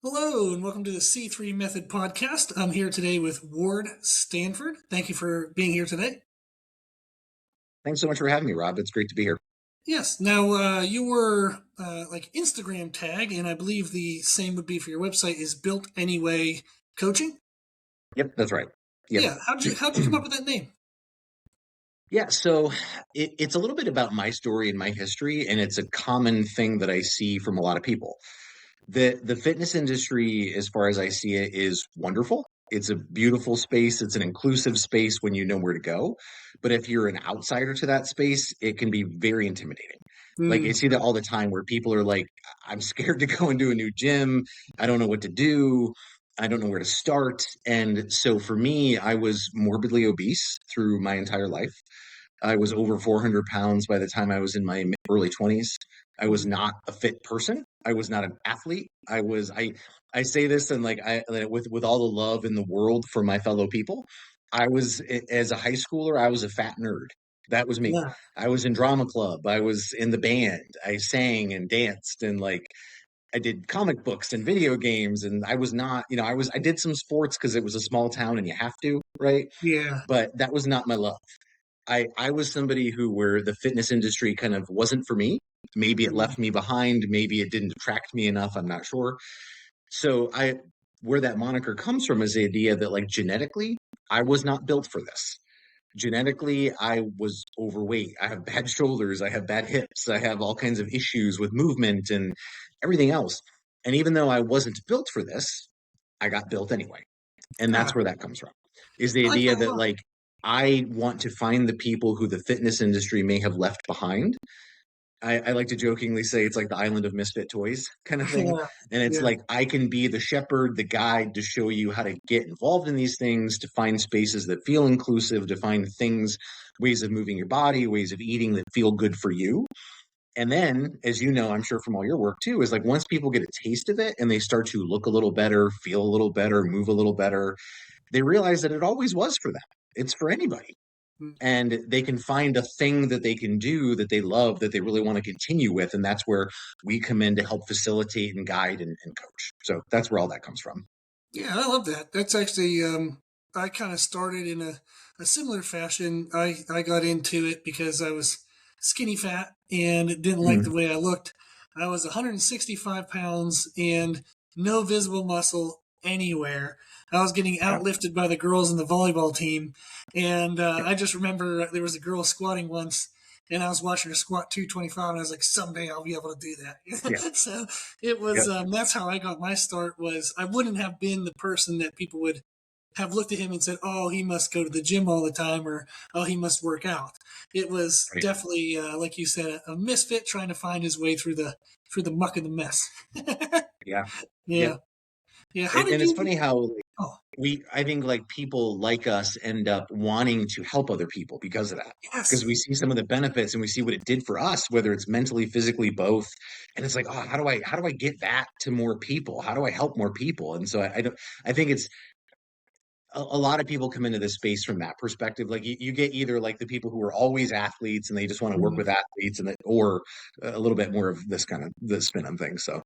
Hello, and welcome to the C3 Method Podcast. I'm here today with Ward Stanford. Thank you for being here today. Thanks so much for having me, Rob. It's great to be here. Yes. Now, you were like Instagram tag, and I believe the same would be for your website, is Built Anyway Coaching. Yep, that's right. Yep. Yeah. How'd you come up with that name? Yeah, so it's a little bit about my story and my history, and it's a common thing that I see from a lot of people. The fitness industry, as far as I see it, is wonderful. It's a beautiful space. It's an inclusive space when you know where to go. But if you're an outsider to that space, it can be very intimidating. Like I Mm, see that all the time where people are like, I'm scared to go into a new gym. I don't know what to do. I don't know where to start. And so for me, I was morbidly obese through my entire life. I was over 400 pounds by the time I was in my early 20s. I was mm, not a fit person. I was not an athlete. I say this and with all the love in the world for my fellow people. As a high schooler, I was a fat nerd. That was me. yeah. I was in drama club. I was in the band. I sang and danced and I did comic books and video games, and I was not, I did some sports because it was a small town and you have to, right? Yeah. But that was not my love. I was somebody where the fitness industry kind of wasn't for me. Maybe it Mm, left me behind. Maybe it didn't attract me enough. I'm not sure. So where that moniker comes from is the idea that like genetically, I was not built for this. Genetically, I was overweight. I have bad shoulders. I have bad hips. I have all kinds of issues with movement and everything else. And even though I wasn't built for this, I got built anyway. And that's ah, where that comes from, is the I like idea that a that lot. like I want to find the people who the fitness industry may have left behind. I like to jokingly say it's like the island of misfit toys kind of thing. Yeah. And it's Yeah. like I can be the shepherd, the guide to show you how to get involved in these things, to find spaces that feel inclusive, to find things, ways of moving your body, ways of eating that feel good for you. And then, as you know, I'm sure from all your work too, is like once people get a taste of it and they start to look a little better, feel a little better, move a little better, they realize that it always was for them. It's for anybody. Mm. And they can find a thing that they can do that they love, that they really want to continue with. And that's where we come in to help facilitate and guide and coach. So that's where all that comes from. Yeah, I love that. That's actually, I kind of started in a similar fashion. I got into it because I was skinny fat and didn't like the Mhm. way I looked. I was 165 pounds and no visible muscle anywhere. I was getting Yeah. outlifted by the girls in the volleyball team. And Yep. I just remember there was a girl squatting once and I was watching her squat 225 and I was like, someday I'll be able to do Yeah. that. So it was, Yep. that's how I got my start. Was I wouldn't have been the person that people would have looked at him and said, oh, he must go to the gym all the time, or oh, he must work out. It was Right. definitely, like you said, a misfit trying to find his way through the muck and the mess. Yeah. Yeah. Yep. Yeah. How And did it's you? funny how Oh, I think like people like us end up wanting to help other people because of that. Because yes. we see some of the benefits and we see what it did for us, whether it's mentally, physically, both. And it's like, oh, how do I get that to more people? How do I help more people? And so I don't I think it's a lot of people come into this space from that perspective. Like you get either like the people who are always athletes and they just want to work Mhm. with athletes or a little bit more of this kind of the spin on things. So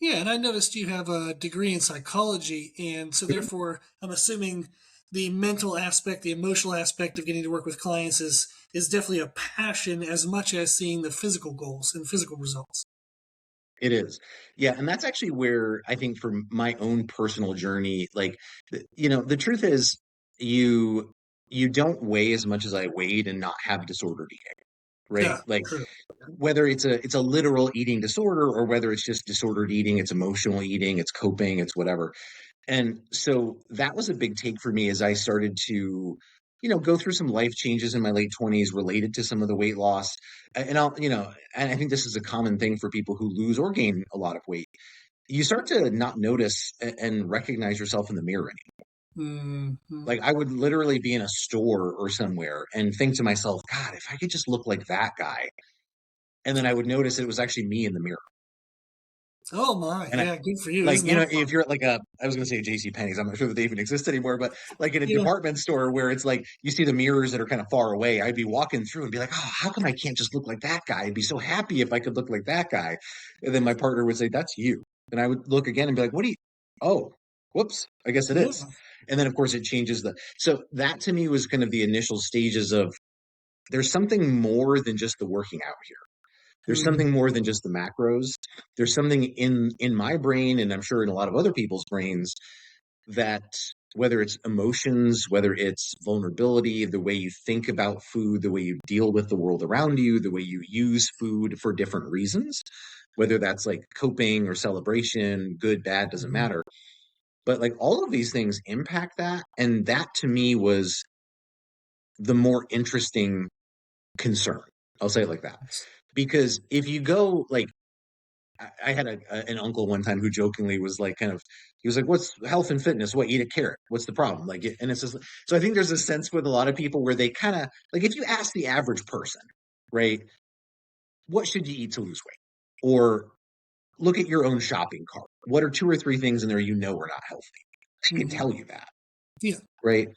Yeah, and I noticed you have a degree in psychology, and so therefore, I'm assuming the mental aspect, the emotional aspect of getting to work with clients is definitely a passion as much as seeing the physical goals and physical results. it is. Yeah. And that's actually where I think from my own personal journey, like, the truth is you, you don't weigh as much as I weighed and not have disordered eating, right? Yeah, Like true. whether it's a literal eating disorder or whether it's just disordered eating, it's emotional eating, it's coping, it's whatever. And so that was a big take for me as I started to, go through some life changes in my late 20s related to some of the weight loss. And and I think this is a common thing for people who lose or gain a lot of weight. You start to not notice and recognize yourself in the mirror anymore. Hmm. Like I would literally be in a store or somewhere and think to myself, God, if I could just look like that guy. And then I would notice it was actually me in the mirror. Oh my, And I, yeah, good for you. like, Isn't that if fun? you're at like I was gonna say J.C. Penney's, I'm not sure that they even exist anymore, but like in a Yeah. department store where it's like you see the mirrors that are kind of far away, I'd be walking through and be like, oh, how come I can't just look like that guy? I'd be so happy if I could look like that guy. And then my partner would say, that's you. And I would look again and be like, what do you oh, whoops, I guess it is. Yeah. And then of course it changes so that to me was kind of the initial stages of there's something more than just the working out here. There's Mhm. something more than just the macros. There's something in my brain, and I'm sure in a lot of other people's brains, that whether it's emotions, whether it's vulnerability, the way you think about food, the way you deal with the world around you, the way you use food for different reasons, whether that's like coping or celebration, good, bad, doesn't Mhm. matter. But like all of these things impact that. And that to me was the more interesting concern. I'll say it like that. Because if you go like, I had an uncle one time who jokingly was like, he was like, "What's health and fitness? What, eat a carrot? What's the problem?" Like, and it's just so I think there's a sense with a lot of people where they kind of like if you ask the average person, right, what should you eat to lose weight, or look at your own shopping cart. What are two or three things in there you know are not healthy? She can Mhm. tell you that, Yeah. right?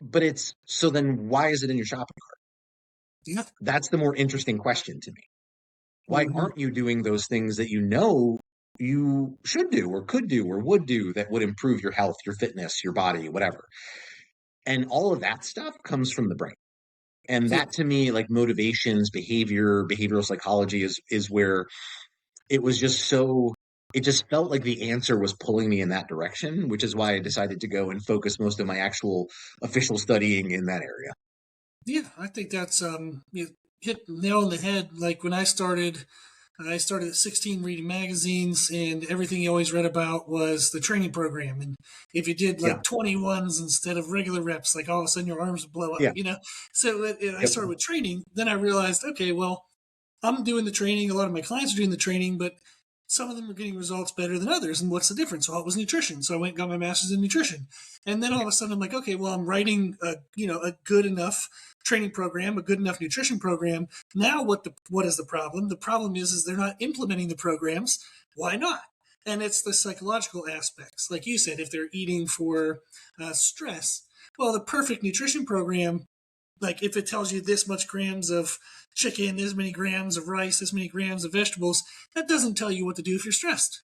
But it's so then why is it in your shopping cart? Yeah. That's the more interesting question to me. Why Mhm. aren't you doing those things that you know you should do or could do or would do that would improve your health, your fitness, your body, whatever? And all of that stuff comes from the brain. And Yeah. that to me, like motivations, behavior, behavioral psychology is where it was just so it just felt like the answer was pulling me in that direction, which is why I decided to go and focus most of my actual official studying in that area. Yeah. I think that's you hit the nail on the head. Like when I started at 16 reading magazines, and everything you always read about was the training program. And if you did Yeah. like 21s instead of regular reps, like all of a sudden your arms would blow up, Yeah. you know? So I Yep. started with training. Then I realized, okay, well, I'm doing the training. A lot of my clients are doing the training, but some of them are getting results better than others. And what's the difference? Well, it was nutrition. So I went and got my master's in nutrition. And then all of a sudden I'm like, okay, well, I'm writing a good enough training program, a good enough nutrition program. Now what is the problem? The problem is they're not implementing the programs. Why not? And it's the psychological aspects. Like you said, if they're eating for stress, well, the perfect nutrition program, like if it tells you this much grams of chicken, this many grams of rice, this many grams of vegetables, that doesn't tell you what to do if you're stressed.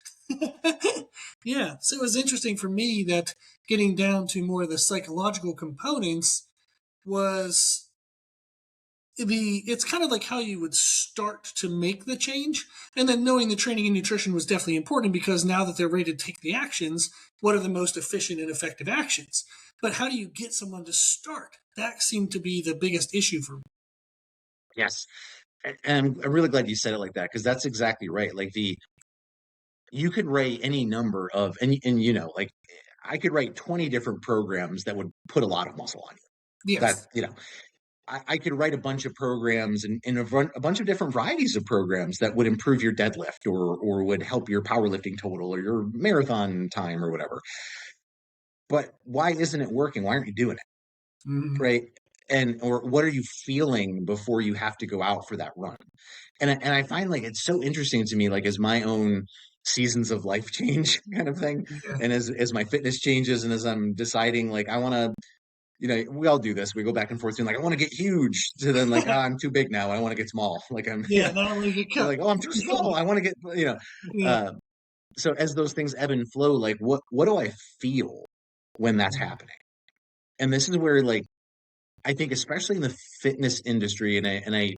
Yeah, so it was interesting for me that getting down to more of the psychological components was it's kind of like how you would start to make the change, and then knowing the training and nutrition was definitely important because now that they're ready to take the actions, what are the most efficient and effective actions? But how do you get someone to start? That seemed to be the biggest issue for me. Yes. And I'm really glad you said it like that because that's exactly right. Like you could write any number of and like I could write 20 different programs that would put a lot of muscle on you. That Yes. I could write a bunch of programs and a bunch of different varieties of programs that would improve your deadlift or would help your powerlifting total or your marathon time or whatever. But why isn't it working? Why aren't you doing it? Mm-hmm. Right? And or what are you feeling before you have to go out for that run? And I find like it's so interesting to me, like as my own seasons of life change kind of thing. Yeah. And as my fitness changes and as I'm deciding like I want to, we all do this. We go back and forth, and like I want to get huge, to then like I'm too big now. I want to get small. Like I'm, Yeah. Not only get cut. like oh I'm too small. I want to get. Yeah. Uh, so as those things ebb and flow, like what do I feel when that's Mm-hmm. happening? And this is where like I think especially in the fitness industry, and I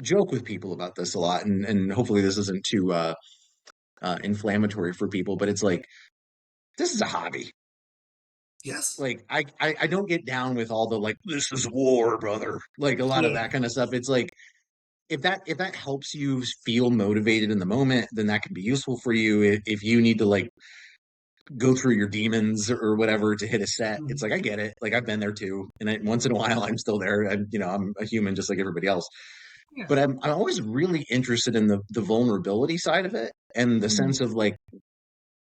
joke with people about this a lot, and hopefully this isn't too inflammatory for people, but it's like this is a hobby. Yes. Like I don't get down with all the like this is war, brother. Like a lot of Yeah. that kind of stuff. It's like if that helps you feel motivated in the moment, then that can be useful for you. If you need to like go through your demons or whatever to hit a set, it's Mm-hmm. like I get it. Like I've been there too, and once in a while I'm still there. I'm a human just like everybody else. Yeah. But I'm always really interested in the vulnerability side of it and the Mm-hmm. sense of like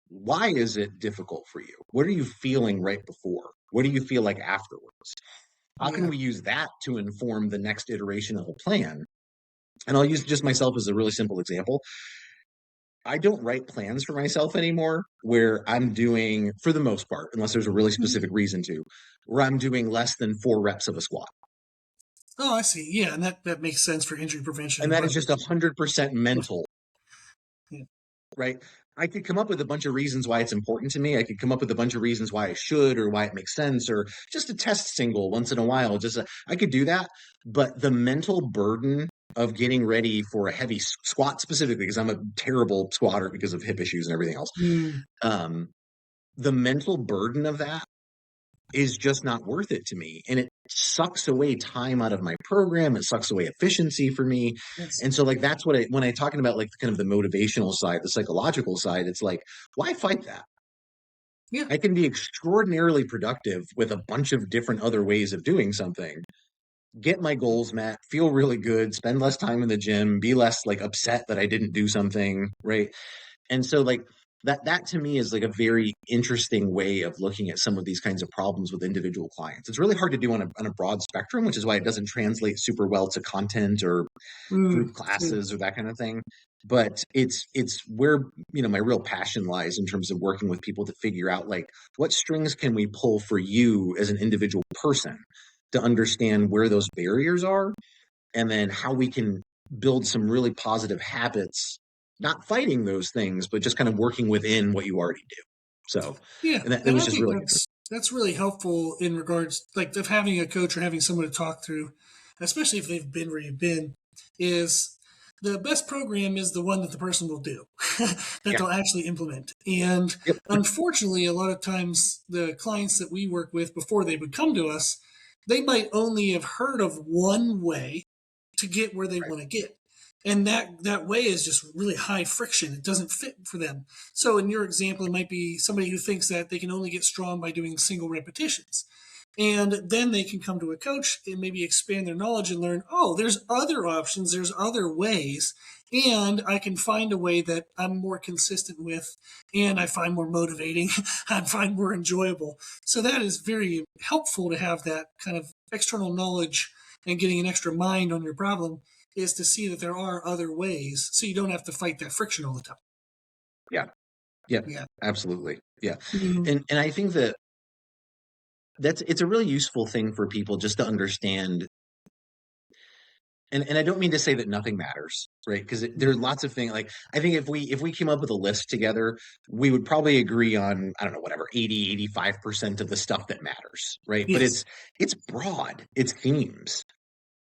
why is it difficult for you? What are you feeling right before? What do you feel like afterwards? How can Yeah. we use that to inform the next iteration of a plan? And I'll use just myself as a really simple example. I don't write plans for myself anymore where I'm doing, for the most part, unless there's a really Mhm. specific reason to, where I'm doing less than 4 reps of a squat. Oh, I see. Yeah, and that makes sense for injury prevention And and that is body. just 100% mental, Yeah. right? I could come up with a bunch of reasons why it's important to me. I could come up with a bunch of reasons why I should or why it makes sense or just a test single once in a while. I could do that. But the mental burden of getting ready for a heavy squat specifically, because I'm a terrible squatter because of hip issues and everything else. Mm. Um, the mental burden of that is just not worth it to me. And it sucks away time out of my program. It sucks away efficiency for me. Yes. And so like that's what when I talking about like kind of the motivational side, the psychological side, it's like, why fight that? Yeah. I can be extraordinarily productive with a bunch of different other ways of doing something. Get my goals met, feel really good, spend less time in the gym, be less like upset that I didn't do something, right? And so like that to me is like a very interesting way of looking at some of these kinds of problems with individual clients. It's really hard to do on a broad spectrum, which is why it doesn't translate super well to content or Mm. group classes or that kind of thing. But it's where my real passion lies in terms of working with people to figure out like what strings can we pull for you as an individual person to understand where those barriers are, and then how we can build some really positive habits, not fighting those things, but just kind of working within what you already do. So, Yeah, and that, it and was I just think really that's really helpful in regards like of having a coach or having someone to talk through, especially if they've been where you've been. Is the best program is the one that the person will do, that yeah, they'll actually implement. And yep, unfortunately, a lot of times the clients that we work with before they would come to us, they might only have heard of one way to get where they right, want to get. And that way is just really high friction. It doesn't fit for them. So in your example, it might be somebody who thinks that they can only get strong by doing single repetitions. And then they can come to a coach and maybe expand their knowledge and learn, oh, there's other options, there's other ways, and I can find a way that I'm more consistent with and I find more motivating, I find more enjoyable. So that is very helpful to have that kind of external knowledge and getting an extra mind on your problem is to see that there are other ways so you don't have to fight that friction all the time. yeah, yeah, Yeah. absolutely, yeah, Mhm. and I think that it's a really useful thing for people just to understand. And I don't mean to say that nothing matters, right? Because there are lots of things like I think if we came up with a list together, we would probably agree on, I don't know, whatever, 80, 85% of the stuff that matters, right? But Yes. it's broad, it's themes,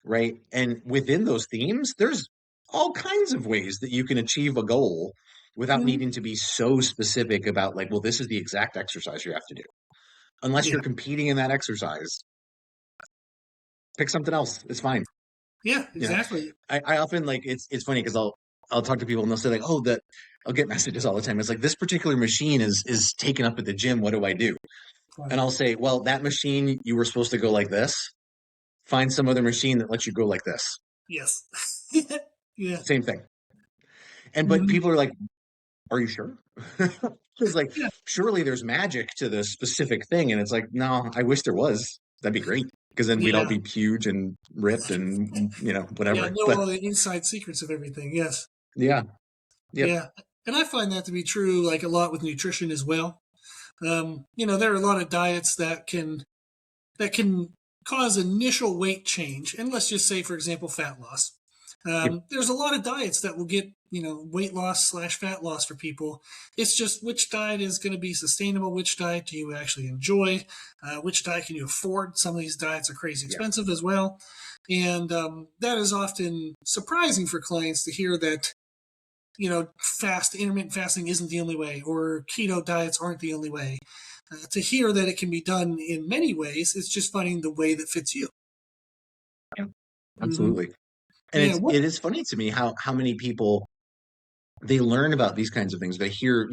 right? And within those themes, there's all kinds of ways that you can achieve a goal without Mhm. needing to be so specific about like, well, this is the exact exercise you have to do. Unless Yeah. you're competing in that exercise, pick something else. It's fine. Yeah, You know, exactly. I often like it's funny because I'll talk to people and they'll say like, oh, that I'll get messages all the time. It's like this particular machine is taken up at the gym. What do I do? And Right. I'll say, well, that machine you were supposed to go like this. Find some other machine that lets you go like this. Yes. Yeah. Same thing. And but Mhm. people are like, are you sure? It's like Yeah. surely there's magic to the specific thing, and it's like no, I wish there was. That'd be great because then we'd all Yeah. be huge and ripped and Yeah. whatever. Know But all the inside secrets of everything. Yes. yeah, yep, Yeah. And I find that to be true, like a lot with nutrition as well. There are a lot of diets that can cause initial weight change, and let's just say, for example, fat loss. yep, There's a lot of diets that will get weight loss slash fat loss for people. It's just which diet is going to be sustainable. Which diet do you actually enjoy? Which diet can you afford? Some of these diets are crazy yeah, expensive as well, and that is often surprising for clients to hear that intermittent fasting isn't the only way, or keto diets aren't the only way. To hear that it can be done in many ways, it's just finding the way that fits you. yeah, Hmm. absolutely. And Yeah. it is funny to me how many people they learn about these kinds of things. They hear,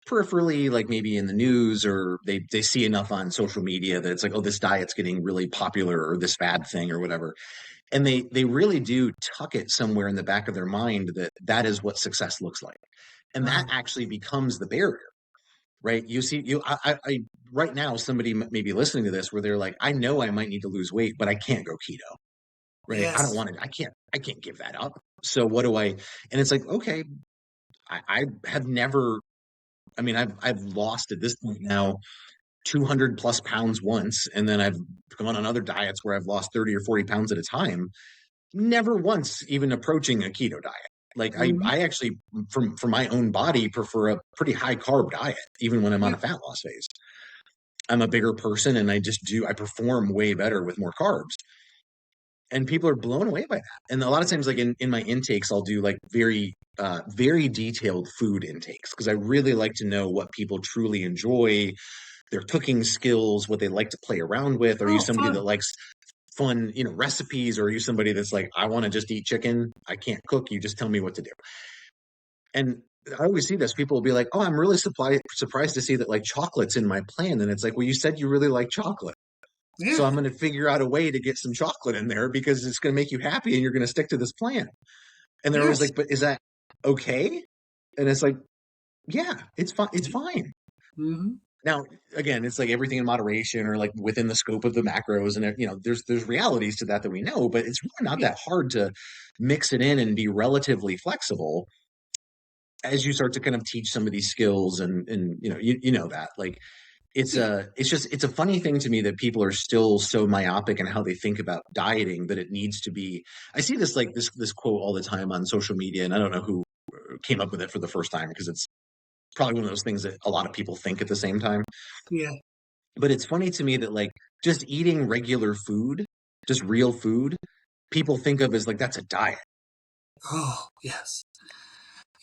peripherally, like maybe in the news, or they see enough on social media that it's like, oh, this diet's getting really popular, or this fad thing, or whatever. And they really do tuck it somewhere in the back of their mind that that is what success looks like, and that Wow. actually becomes the barrier, right? You see, I right now somebody may be listening to this where they're like, I know I might need to lose weight, but I can't go keto, right? I don't Yes. want to. I can't give that up. So what do I? And it's like, okay, I have never. I mean, I've lost at this point now 200 plus pounds once, and then I've gone on other diets where I've lost 30 or 40 pounds at a time. Never once even approaching a keto diet. Like Mhm. I actually, for my own body, prefer a pretty high carb diet, even when I'm on Yeah. a fat loss phase. I'm a bigger person and I perform way better with more carbs. And people are blown away by that. And a lot of times, like in my intakes, I'll do like very detailed food intakes because I really like to know what people truly enjoy, their cooking skills, what they like to play around with. Are you Oh, somebody that fun. likes fun, recipes, or are you somebody that's like, I want to just eat chicken? I can't cook. You just tell me what to do. And I always see this. People will be like, "Oh, I'm really surprised to see that like chocolate's in my plan." And it's like, well, you said you really like chocolate. So Yeah. I'm going to figure out a way to get some chocolate in there because it's going to make you happy and you're going to stick to this plan. And they're always Yes. like, but is that okay? And it's like, yeah, it's fine. It's fine. Mm-hmm. Now, again, it's like everything in moderation or like within the scope of the macros. And, there's realities to that we know, but it's really not Yeah. that hard to mix it in and be relatively flexible as you start to kind of teach some of these skills. And you know that like, Yeah. it's a funny thing to me that people are still so myopic in how they think about dieting that it needs to be. I see this like this quote all the time on social media, and I don't know who came up with it for the first time because it's probably one of those things that a lot of people think at the same time. Yeah. But it's funny to me that like just eating regular food, just real food, people think of as like that's a diet. Oh, yes.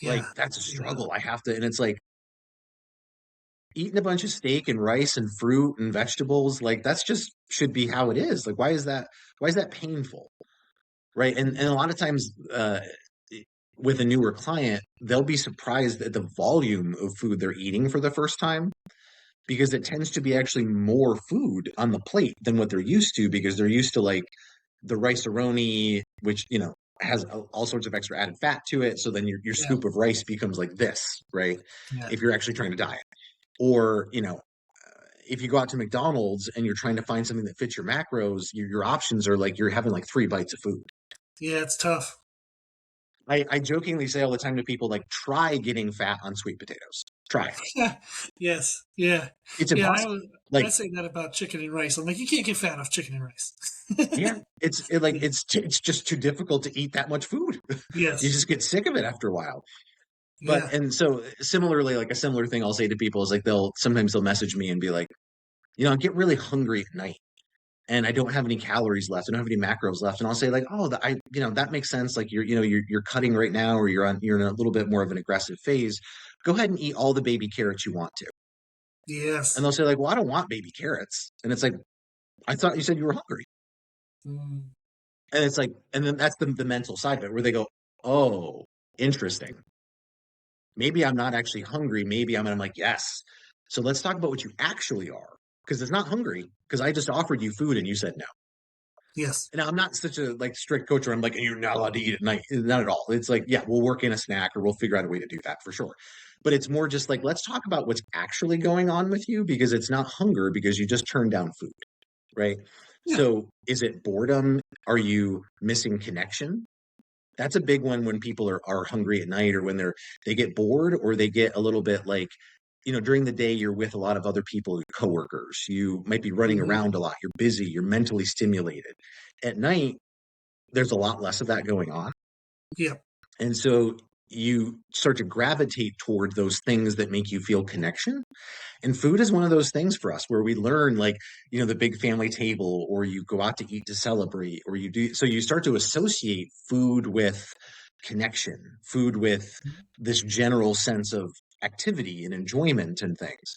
Yeah. Like that's a Yeah. struggle. I have to, and it's like eating a bunch of steak and rice and fruit and vegetables, like that's just should be how it is. Like why is that painful? Right. And a lot of times with a newer client, they'll be surprised at the volume of food they're eating for the first time because it tends to be actually more food on the plate than what they're used to because they're used to like the rice-a-roni, which has all sorts of extra added fat to it. So then your Yeah. scoop of rice becomes like this, right? Yeah. If you're actually trying to diet. Or, if you go out to McDonald's and you're trying to find something that fits your macros, your options are like you're having like 3 bites of food. Yeah. It's tough. I jokingly say all the time to people, like, try getting fat on sweet potatoes. Try it. Yes. Yeah. It's Yeah. impossible. I Like, say that about chicken and rice. I'm like, you can't get fat off chicken and rice. yeah, it's just too difficult to eat that much food. You Yes. just get sick of it after a while. Yeah. And so similarly, like a similar thing I'll say to people is like they'll message me and be like, I get really hungry at night and I don't have any calories left. I don't have any macros left. And I'll say like, oh, that makes sense. Like you're cutting right now, or you're in a little bit more of an aggressive phase. Go ahead and eat all the baby carrots you want to. And Yes. they'll say like, well, I don't want baby carrots. And it's like, I thought you said you were hungry. Mm. And it's like, and then that's the mental side of it where they go, oh, interesting. Maybe I'm not actually hungry. I'm like, yes. So let's talk about what you actually are. Because it's not hungry, because I just offered you food and you said no. Yes. Now I'm not such a like strict coach where I'm like, you're not allowed to eat at night. Not at all. It's like, yeah, we'll work in a snack or we'll figure out a way to do that for sure. But it's more just like, let's talk about what's actually going on with you because it's not hunger because you just turned down food, right? Yeah. So is it boredom? Are you missing connection? That's a big one when people are hungry at night or when they get bored or they get a little bit like, during the day you're with a lot of other people, your coworkers. You might be running Hmm. around a lot. You're busy. You're mentally stimulated. At night, there's a lot less of that going on. Yeah. And so you start to gravitate toward those things that make you feel connection. And food is one of those things for us where we learn like, the big family table, or you go out to eat to celebrate, or you start to associate food with connection, food with this general sense of activity and enjoyment and things.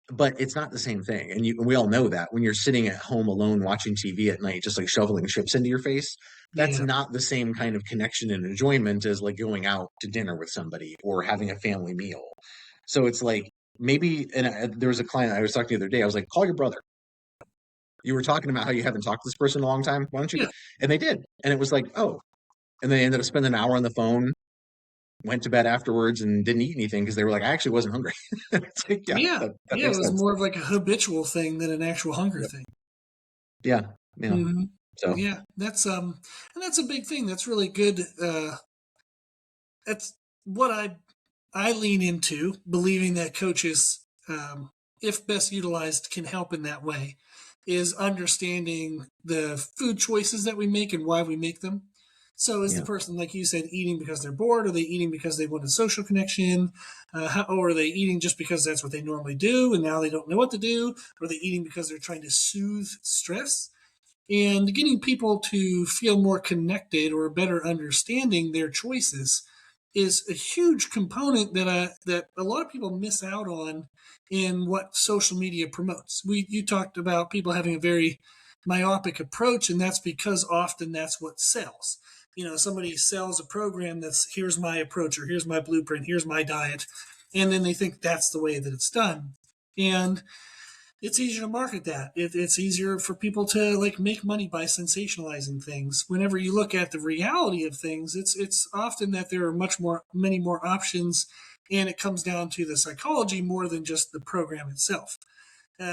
But it's not the same thing. And we all know that when you're sitting at home alone watching TV at night, just like shoveling chips into your face, that's Yeah. not the same kind of connection and enjoyment as like going out to dinner with somebody or having a family meal. So it's like maybe, and there was a client I was talking to the other day. I was like, call your brother. You were talking about how you haven't talked to this person in a long time. Why don't you? Yeah. And they did. And it was like, oh. And they ended up spending an hour on the phone, went to bed afterwards, and didn't eat anything because they were like, I actually wasn't hungry. It's like, yeah, Yeah. that Yeah. It makes was sense. more of like a habitual thing than an actual hunger Yep. thing. Yeah. Yeah. Hmm. So, Yeah. And that's a big thing. That's really good. That's what I lean into, believing that coaches, if best utilized, can help in that way, is understanding the food choices that we make and why we make them. So is the Yeah. person, like you said, eating because they're bored? Are they eating because they want a social connection? Or are they eating just because that's what they normally do and now they don't know what to do? Or are they eating because they're trying to soothe stress? And getting people to feel more connected or better understanding their choices is a huge component that a lot of people miss out on in what social media promotes. You talked about people having a very myopic approach, and that's because often that's what sells. Somebody sells a program that's, here's my approach, or here's my blueprint, here's my diet, and then they think that's the way that it's done. And it's easier to market that. It's easier for people to like make money by sensationalizing things. Whenever you look at the reality of things, it's often that there are many more options, and it comes down to the psychology more than just the program itself.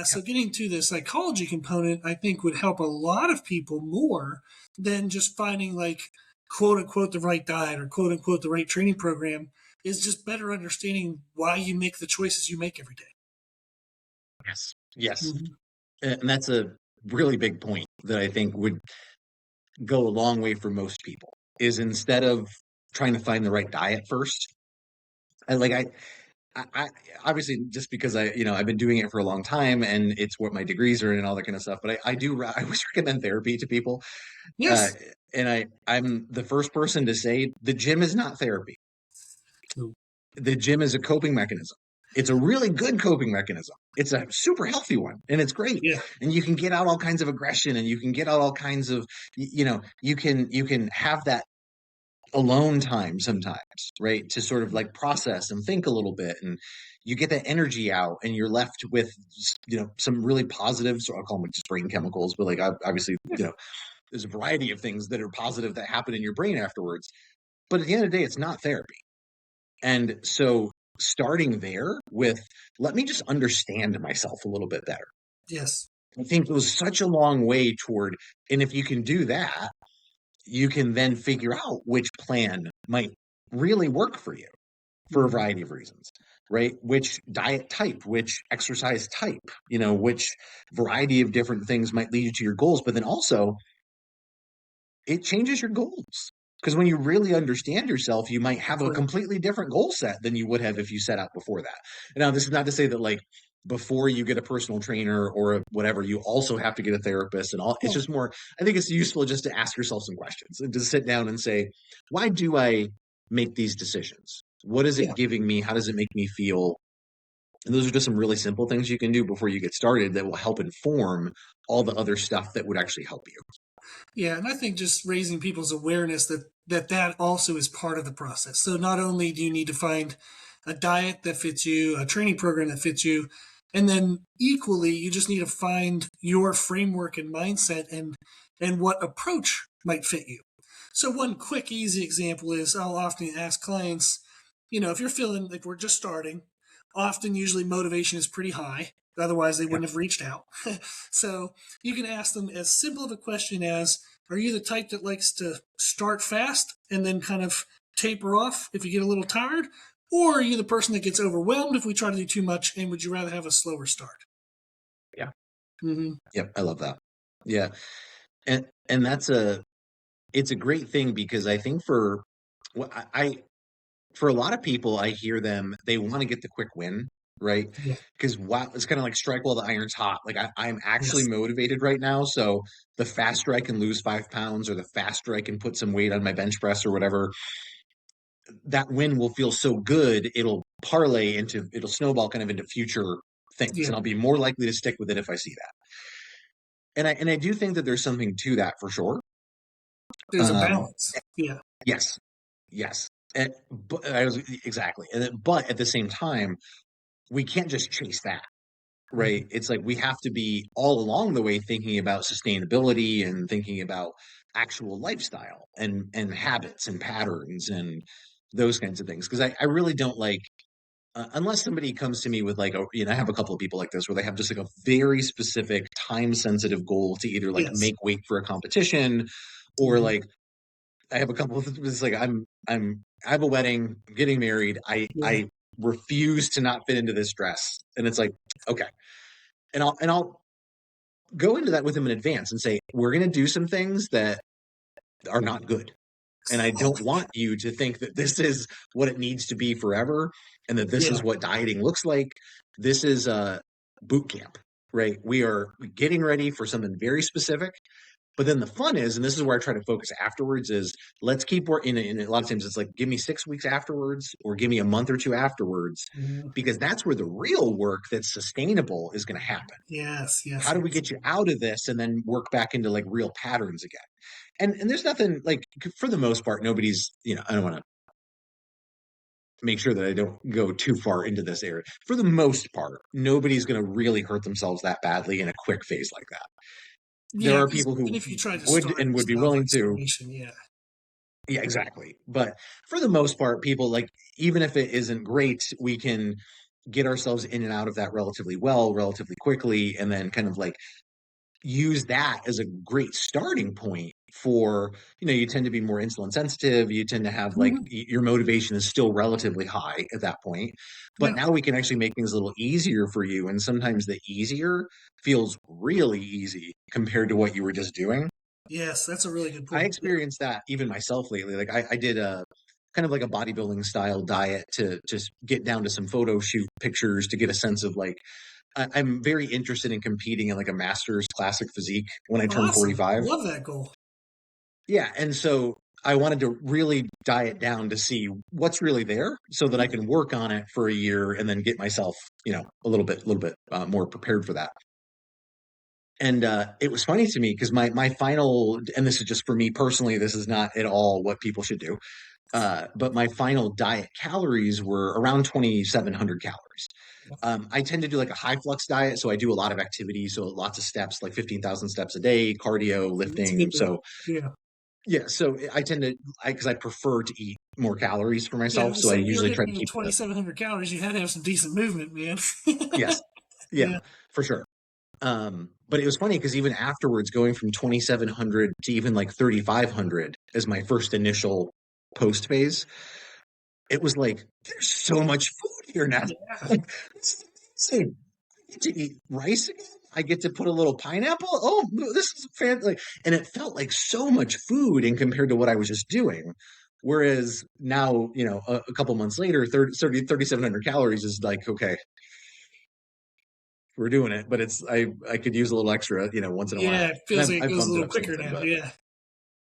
So getting to the psychology component, I think, would help a lot of people more than just finding like quote unquote the right diet or quote unquote the right training program. Is just better understanding why you make the choices you make every day. Yes. Yes. Mm-hmm. And that's a really big point that I think would go a long way for most people is instead of trying to find the right diet first. And like I obviously just because I've been doing it for a long time and it's what my degrees are in and all that kind of stuff. But I always recommend therapy to people. Uh, Yes. and I'm the first person to say the gym is not therapy. The gym is a coping mechanism. It's a really good coping mechanism. It's a super healthy one and it's great. Yeah. And you can get out all kinds of aggression and you can get out all kinds of, you can have that alone time sometimes, right? To sort of like process and think a little bit and you get that energy out and you're left with, some really positive, so I'll call them just brain chemicals, but like obviously, there's a variety of things that are positive that happen in your brain afterwards. But at the end of the day, it's not therapy. And so starting there with, let me just understand myself a little bit better. Yes. I think it was such a long way toward, and if you can do that, you can then figure out which plan might really work for you for a Mm-hmm. variety of reasons, right? Which diet type, which exercise type, which variety of different things might lead you to your goals. But then also, it changes your goals. Because when you really understand yourself, you might have a Correct. completely different goal set than you would have if you set out before that. Now, this is not to say that like before you get a personal trainer or whatever, you also have to get a therapist and all. It's Oh, just more, I think it's useful just to ask yourself some questions and to sit down and say, why do I make these decisions? What is yeah. it giving me? How does it make me feel? And those are just some really simple things you can do before you get started that will help inform all the other stuff that would actually help you. Yeah. And I think just raising people's awareness that also is part of the process. So not only do you need to find a diet that fits you, a training program that fits you, and then equally, you just need to find your framework and mindset and what approach might fit you. So one quick, easy example is I'll often ask clients, if you're feeling like we're just starting, often usually motivation is pretty high. Otherwise, they Yeah. wouldn't have reached out. So you can ask them as simple of a question as, are you the type that likes to start fast and then kind of taper off if you get a little tired? Or are you the person that gets overwhelmed if we try to do too much, and would you rather have a slower start? Yeah. Mm-hmm. Yep. I love that. Yeah. And it's a great thing because I think well, for a lot of people, I hear them, they want to get the quick win, right? Yeah. Because wow, it's kind of like strike while the iron's hot. Like I'm actually Yes. motivated right now. So the faster I can lose 5 pounds or the faster I can put some weight on my bench press or whatever, that win will feel so good. It'll snowball kind of into future things. Yeah. And I'll be more likely to stick with it if I see that. And I do think that there's something to that for sure. There's a Um, balance. Yeah. yes, yes. But I was exactly. But at the same time, we can't just chase that, Mm-hmm. right? It's like we have to be all along the way thinking about sustainability and thinking about actual lifestyle and habits and patterns and those kinds of things. Because I really don't like unless somebody comes to me with like I have a couple of people like this where they have just like a very specific time sensitive goal to either like Yes. make weight for a competition or Mm-hmm. like I have a couple of it's like I have a wedding, I'm getting married. Yeah. I refuse to not fit into this dress. And it's like, okay. And I'll go into that with them in advance and say, we're gonna do some things that are not good. And I don't want you to think that this is what it needs to be forever and that this Yeah. is what dieting looks like. This is a boot camp, right? We are getting ready for something very specific. But then the fun is, and this is where I try to focus afterwards, is let's keep working. In a lot of times, it's like, give me 6 weeks afterwards or give me a month or two afterwards, Mhm. because that's where the real work that's sustainable is going to happen. Yes, yes, How do we yes. get you out of this and then work back into like real patterns again? And there's nothing like, for the most part, nobody's, I don't want to make sure that I don't go too far into this area. For the most part, nobody's going to really hurt themselves that badly in a quick phase like that. There Yeah, are because people even who if you try to would starve and would be yourself willing on to. starvation, yeah. Yeah, exactly. But for the most part, people, like, even if it isn't great, we can get ourselves in and out of that relatively well, relatively quickly, and then kind of like use that as a great starting point for, you tend to be more insulin sensitive. You tend to have like Mhm. your motivation is still relatively high at that point. But Yeah. now we can actually make things a little easier for you. And sometimes the easier feels really easy compared to what you were just doing. Yes, that's a really good I point. Yeah. experienced that even myself lately. Like I did a kind of like a bodybuilding style diet to just get down to some photo shoot pictures to get a sense of like I'm very interested in competing in like a master's classic physique when I turn Awesome. 45. Love that goal. Yeah, and so I wanted to really diet down to see what's really there so that I can work on it for a year and then get myself, a little bit more prepared for that. And it was funny to me because my final, and this is just for me personally, this is not at all what people should do. But my final diet calories were around 2,700 calories. I tend to do like a high flux diet, so I do a lot of activity, so lots of steps, like 15,000 steps a day, cardio, That's a good lifting. deal. So Yeah. yeah, so I tend to, because I prefer to eat more calories for Yeah, I myself, was so I say if you're usually try to hitting keep the 2,700 calories, you had to have some decent movement, man. yes, yeah, Yeah. for sure. But it was funny because even afterwards, going from 2,700 to even like 3,500 as my first initial post phase, it was like, there's so much food here now. Yeah. Like, it's insane. I get to eat rice again. I get to put a little pineapple. Oh, this is fantastic. And it felt like so much food in compared to what I was just doing. Whereas now, a couple months later, 3,700 calories is like, okay, we're doing it, but I could use a little extra, once in a while. Yeah. It And feels like it I've goes a bumped it little up since quicker then, now. but Yeah.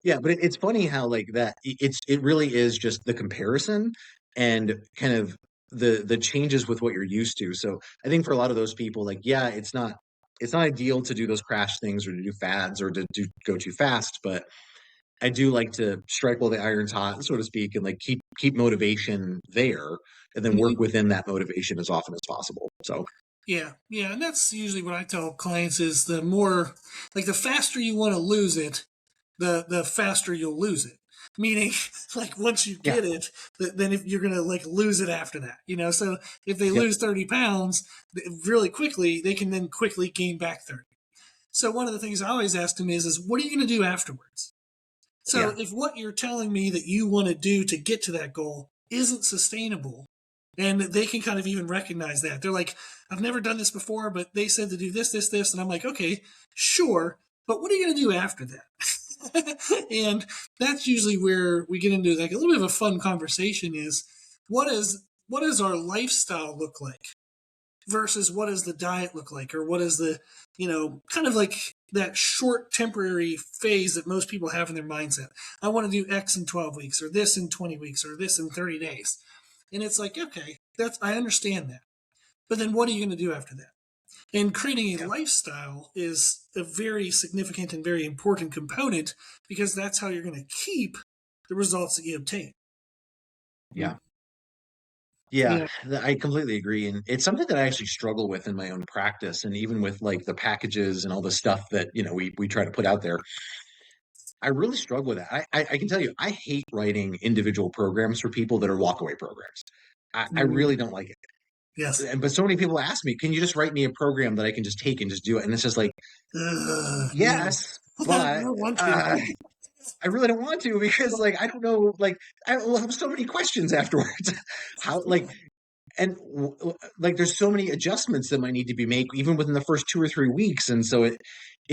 yeah, but it's funny how like that it really is just the comparison and kind of the changes with what you're used to. So I think for a lot of those people, like, yeah, it's not ideal to do those crash things or to do fads or to go too fast, but I do like to strike while the iron's hot, so to speak, and like keep motivation there and then work Mhm. within that motivation as often as possible. So Yeah. Yeah. And that's usually what I tell clients is the more, like, the faster you want to lose it, the faster you'll lose it. Meaning, like, once you yeah, get it, then if you're gonna like lose it after that, So if they yep, lose 30 pounds really quickly, they can then quickly gain back 30. So one of the things I always ask them is what are you gonna do afterwards? So yeah, if what you're telling me that you want to do to get to that goal isn't sustainable, and they can kind of even recognize that. They're like, I've never done this before, but they said to do this, this, this. And I'm like, okay, sure. But what are you going to do after that? And that's usually where we get into like a little bit of a fun conversation is what does our lifestyle look like versus what does the diet look like or what is the kind of like that short temporary phase that most people have in their mindset. I want to do X in 12 weeks or this in 20 weeks or this in 30 days. And it's like, okay, that's I understand that. But then what are you going to do after that? And creating a yeah, lifestyle is a very significant and very important component because that's how you're going to keep the results that you obtain. yeah. Yeah, Yeah. I completely agree. And it's something that I actually struggle with in my own practice. And even with like the packages and all the stuff that, we try to put out there, I really struggle with that. I can tell you, I hate writing individual programs for people that are walkaway programs. I Mm, really don't like it. yes. But so many people ask me, can you just write me a program that I can just take and just do it? And it's just like, Yeah. yes, I but don't want to. I really don't want to because like I don't know, like I will have so many questions afterwards. How like And like, there's so many adjustments that might need to be made even within the first 2 or 3 weeks. And so it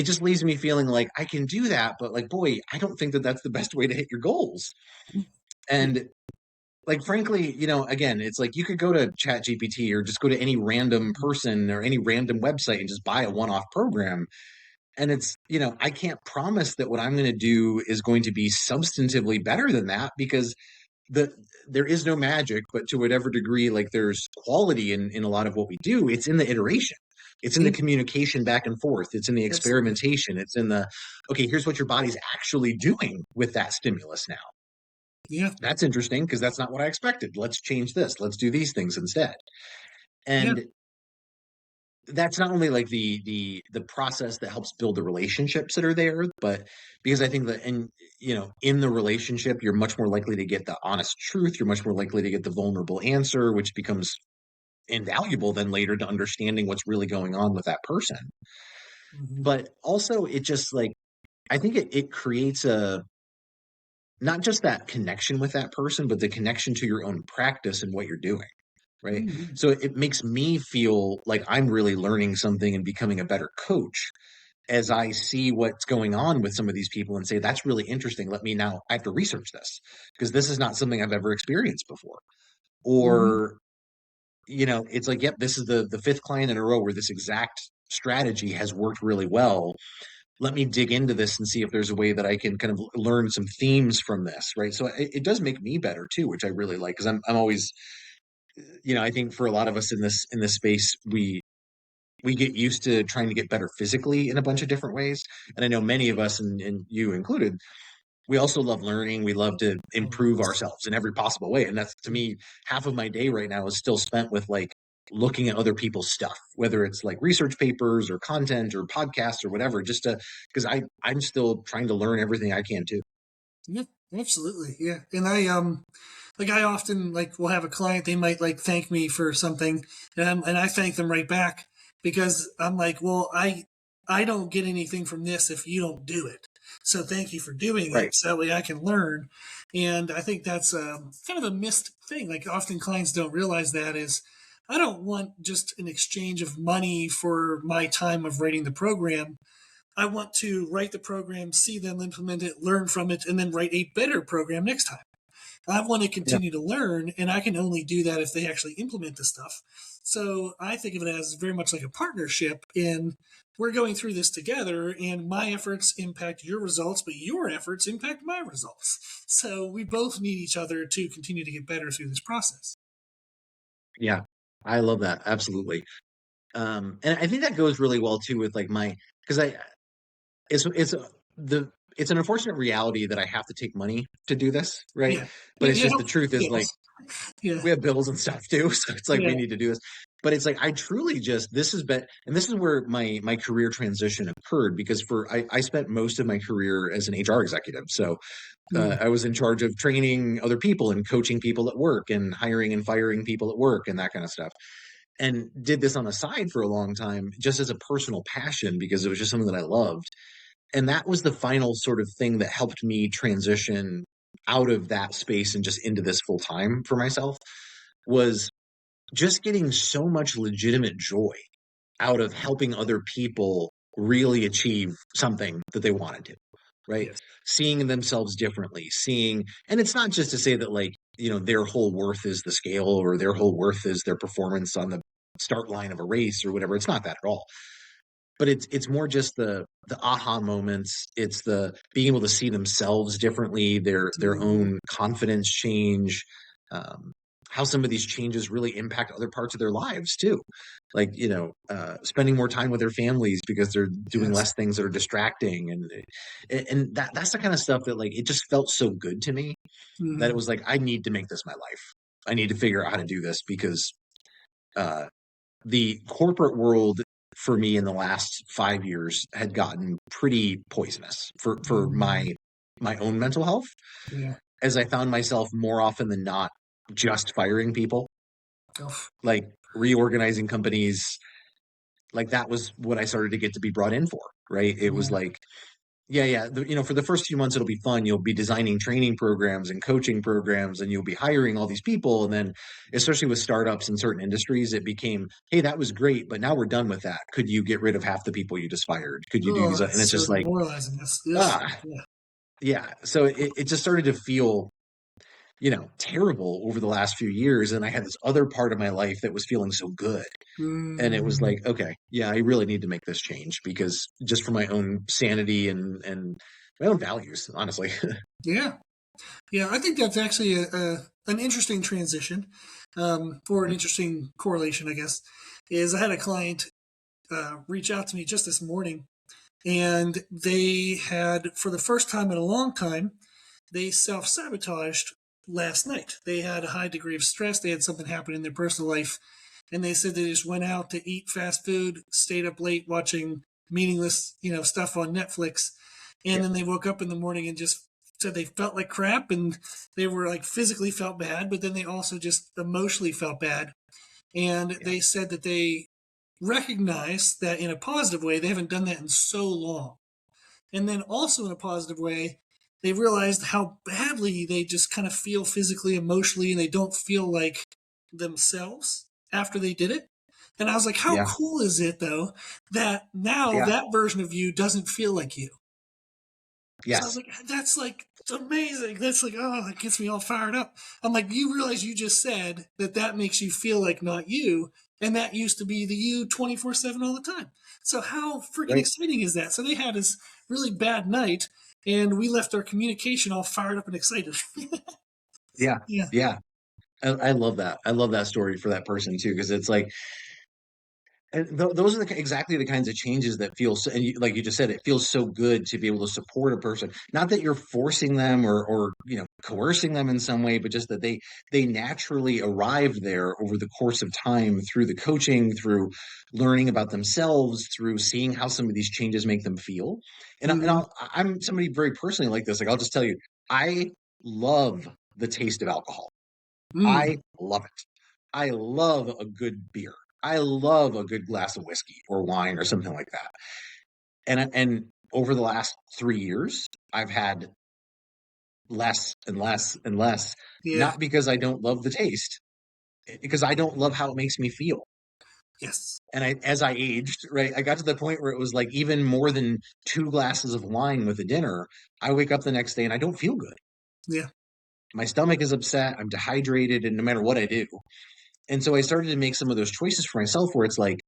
just leaves me feeling like I can do that, but like, boy, I don't think that that's the best way to hit your goals. Yeah. And like, frankly, again, it's like you could go to Chat GPT or just go to any random person or any random website and just buy a one-off program. And it's, I can't promise that what I'm going to do is going to be substantively better than that, because there is no magic. But to whatever degree, like, there's quality in a lot of what we do, it's in the iteration. It's in the Yeah, communication back and forth. It's in the absolutely. experimentation. It's in the, okay, here's what your body's actually doing with that stimulus now. Yeah. That's interesting because that's not what I expected. Let's change this. Let's do these things instead. Yeah. And that's not only like the process that helps build the relationships that are there, but because I think that in the relationship, you're much more likely to get the honest truth. You're much more likely to get the vulnerable answer, which becomes invaluable then later to understanding what's really going on with that person. Hmm. But also, it just, like, I think it creates a not just that connection with that person, but the connection to your own practice and what you're doing. Right. Hmm. So it makes me feel like I'm really learning something and becoming a better coach as I see what's going on with some of these people and say, that's really interesting. I have to research this because this is not something I've ever experienced before. Hmm. Or, it's like, yep, this is the fifth client in a row where this exact strategy has worked really well. Let me dig into this and see if there's a way that I can kind of learn some themes from this. Right. So it does make me better too, which I really like, because I'm always, I think for a lot of us in this space, we get used to trying to get better physically in a bunch of different ways. And I know many of us, and you included, we also love learning. We love to Oh, improve yes. ourselves in every possible way. And that's, to me, half of my day right now is still spent with, like, looking at other people's stuff, whether it's like research papers or content or podcasts or whatever, just because I'm still trying to learn everything I can too. Yeah, absolutely. Yeah. And I often like will have a client, they might like thank me for something, and I thank them right back because I'm like, well, I don't get anything from this if you don't do it. So thank you for doing Right. it. So that way I can learn. And I think that's kind of a missed thing. Like often clients don't realize that is I don't want just an exchange of money for my time of writing the program. I want to write the program, see them implement it, learn from it, and then write a better program next time. I want to Yeah. continue to learn, and I can only do that if they actually implement the stuff. So I think of it as very much like a partnership in we're going through this together, and my efforts impact your results, but your efforts impact my results. So we both need each other to continue to get better through this process. Yeah. I love that. Absolutely. And I think that goes really well too with, like, because it's the it's an unfortunate reality that I have to take money to do this, right? Yeah. But Yeah. it's Yeah. just, the truth is, like, Yes. Yeah. we have bills and stuff too, so it's like Yeah. we need to do this. But it's like, I truly just this has been, and this is where my career transition occurred, because I spent most of my career as an HR executive. So Mm. I was in charge of training other people and coaching people at work and hiring and firing people at work and that kind of stuff, and did this on the side for a long time just as a personal passion because it was just something that I loved. And that was the final sort of thing that helped me transition out of that space and just into this full time for myself, was just getting so much legitimate joy out of helping other people really achieve something that they wanted to, right? Yes. Seeing themselves differently, and it's not just to say that, like, their whole worth is the scale, or their whole worth is their performance on the start line of a race or whatever. It's not that at all. But it's more just the aha moments. It's the being able to see themselves differently, their Mhm. own confidence change, um, how some of these changes really impact other parts of their lives too. Like, spending more time with their families because they're doing Yes. less things that are distracting, and that's the kind of stuff that, like, it just felt so good to me that it Mhm. was like, I need to make this my life. I need to figure out how to do this, because uh, the corporate world for me in the last 5 years had gotten pretty poisonous for Mhm. my own mental health, Yeah. as I found myself more often than not just firing people, Oh. like reorganizing companies. Like, that was what I started to get to be brought in for, right? It was Yeah. like, Yeah. For the first few months, it'll be fun. You'll be designing training programs and coaching programs, and you'll be hiring all these people. And then, especially with startups in certain industries, it became, hey, that was great, but now we're done with that. Could you get rid of half the people you just fired? Could you do these? Oh, And it's it's so just like, demoralizing. Yes. ah, Yeah. yeah. So it just started to feel, terrible over the last few years. And I had this other part of my life that was feeling so good. And it was Mm, like, okay, yeah, I really need to make this change because just for my own sanity and my own values, honestly. yeah. Yeah. I think that's actually an interesting transition, or an interesting correlation, I guess. Is I had a client reach out to me just this morning, and they had, for the first time in a long time, they self sabotaged last night. They had a high degree of stress. They had something happen in their personal life, and they said they just went out to eat fast food, stayed up late watching meaningless, stuff on Netflix, and Yeah, then they woke up in the morning and just said they felt like crap, and they were like physically felt bad, but then they also just emotionally felt bad. And yeah, they said that they recognize that in a positive way, they haven't done that in so long. And then also in a positive way, they realized how badly they just kind of feel physically, emotionally, and they don't feel like themselves after they did it. And I was like, how yeah, cool is it though that now yeah, that version of you doesn't feel like you? So I was yes, like, that's like it's amazing. That's like, oh, that gets me all fired up. I'm like, you realize you just said that that makes you feel like not you, and that used to be the you 24/7 all the time. So how freaking right. exciting is that? So they had this really bad night, and we left our communication all fired up and excited. Yeah, Yeah. yeah. I love that. I love that story for that person too, because it's like, and those are exactly the kinds of changes that feel so, and like you just said, it feels so good to be able to support a person. Not that you're forcing them or coercing them in some way, but just that they naturally arrive there over the course of time through the coaching, through learning about themselves, through seeing how some of these changes make them feel. Mm-hmm. I'm somebody very personally like this. Like I'll just tell you, I love the taste of alcohol. Mm. I love it. I love a good beer. I love a good glass of whiskey or wine or something like that. And over the last 3 years, I've had less and less and less, Yeah. not because I don't love the taste, because I don't love how it makes me feel. Yes. And as I aged, right, I got to the point where it was like even more than 2 glasses of wine with a dinner, I wake up the next day and I don't feel good. Yeah. My stomach is upset. I'm dehydrated, and no matter what I do. And so I started to make some of those choices for myself where it's like,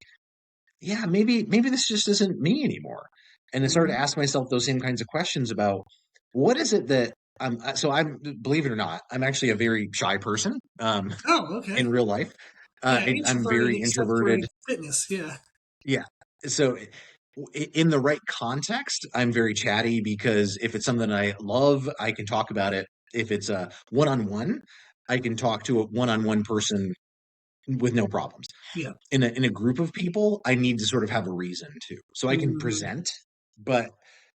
yeah, maybe this just isn't me anymore. And I started to Mm-hmm. ask myself those same kinds of questions about what is it that I'm believe it or not, I'm actually a very shy person Oh, okay. in real life. Yeah, I'm introverted very except for introverted. in fitness. Yeah. Yeah. So in the right context, I'm very chatty because if it's something I love, I can talk about it. If it's a one-on-one, I can talk to a one-on-one person with no problems. Yeah. In a group of people, I need to sort of have a reason to. So I can Mm-hmm. present, but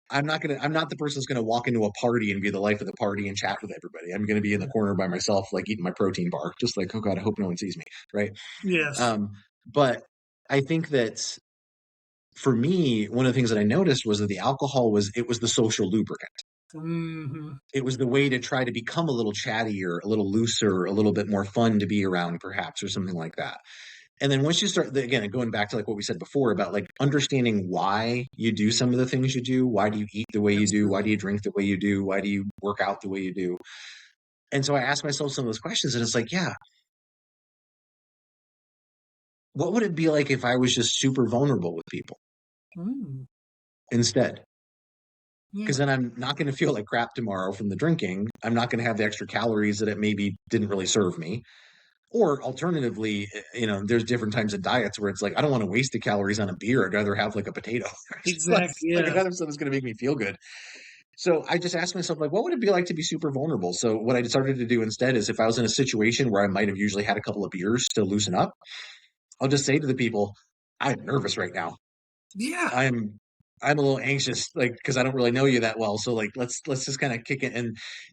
I'm not the person that's gonna walk into a party and be the life of the party and chat with everybody. I'm gonna be in the corner by myself, like eating my protein bar, just like, oh God, I hope no one sees me. Right. Yes. But I think that for me, one of the things that I noticed was that the alcohol was the social lubricant. Mm-hmm. It was the way to try to become a little chattier, a little looser, a little bit more fun to be around, perhaps, or something like that. And then once you start, again, going back to like what we said before about like understanding why you do some of the things you do, why do you eat the way you do, why do Absolutely. you drink the way you do, why do you work out the way you do? And so I asked myself some of those questions, and it's like, yeah, what would it be like if I was just super vulnerable with people Mm. instead? Because Yeah. then I'm not going to feel like crap tomorrow from the drinking. I'm not going to have the extra calories that it maybe didn't really serve me. Or alternatively, there's different types of diets where it's like, I don't want to waste the calories on a beer. I'd rather have like a potato. Exactly. Like Yeah. another stuff that's going to make me feel good. So I just asked myself, like, what would it be like to be super vulnerable? So what I started to do instead is if I was in a situation where I might have usually had a couple of beers to loosen up, I'll just say to the people, I'm nervous right now. Yeah. I'm I'm a little anxious, like, because I don't really know you that well. So like, let's just kind of kick it.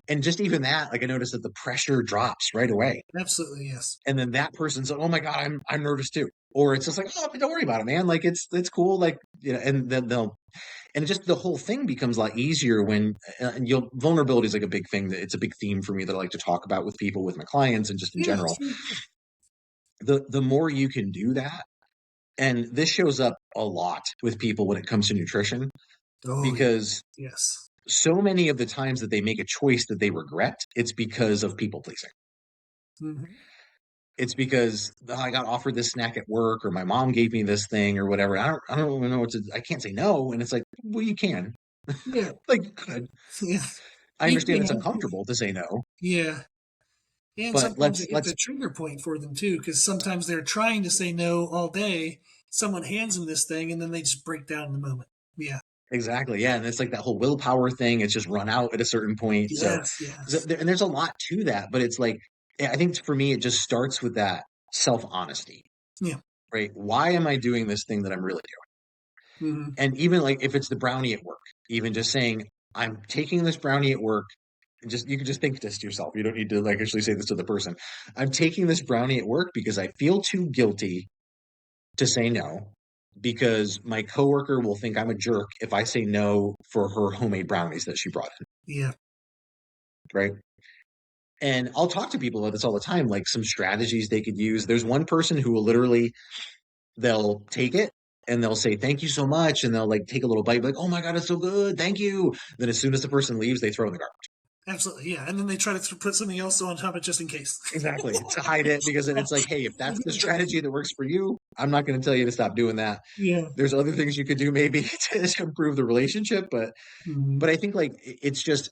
And just even that, like I noticed that the pressure drops right away. Absolutely, yes. And then that person's like, oh my God, I'm nervous too. Or it's just like, oh, don't worry about it, man. Like it's cool. Like, and then they'll, and just the whole thing becomes a lot easier when, and vulnerability is like a big thing that it's a big theme for me that I like to talk about with people, with my clients, and just in Yeah, general. sure. The more you can do that, and this shows up a lot with people when it comes to nutrition, Oh, yeah. because Yes. so many of the times that they make a choice that they regret, it's because of people pleasing. Hmm. It's because, "Oh, I got offered this snack at work, or my mom gave me this thing, or whatever. I don't even know what to. I can't say no." And it's like, well, you can. Yeah. Like, good. Yeah. I You understand it's can. uncomfortable to say no, Yeah. And but sometimes it hits let's a trigger point for them too, because sometimes they're trying to say no all day. Someone hands them this thing, and then they just break down in the moment. Yeah. exactly, yeah. And it's like that whole willpower thing. It's just run out at a certain point. Yes. Yes. And there's a lot to that, but it's like, yeah, I think for me, it just starts with that self honesty, Yeah. right? Why am I doing this thing that I'm really doing? Hmm. And even like if it's the brownie at work, even just saying, I'm taking this brownie at work. Just you can just think this to yourself. You don't need to like actually say this to the person. I'm taking this brownie at work because I feel too guilty to say no, because my coworker will think I'm a jerk if I say no for her homemade brownies that she brought in, Yeah. right? And I'll talk to people about this all the time, like some strategies they could use. There's one person who will literally they'll take it and they'll say thank you so much, and they'll like take a little bite, like, oh my God, it's so good, thank you. Then as soon as the person leaves, they throw in the garbage. Absolutely. Yeah. And then they try to put something else on top of it just in case. Exactly, to hide it, because then it's like, hey, if that's the strategy that works for you, I'm not going to tell you to stop doing that. Yeah. There's other things you could do maybe to improve the relationship, Hmm. but I think like it's just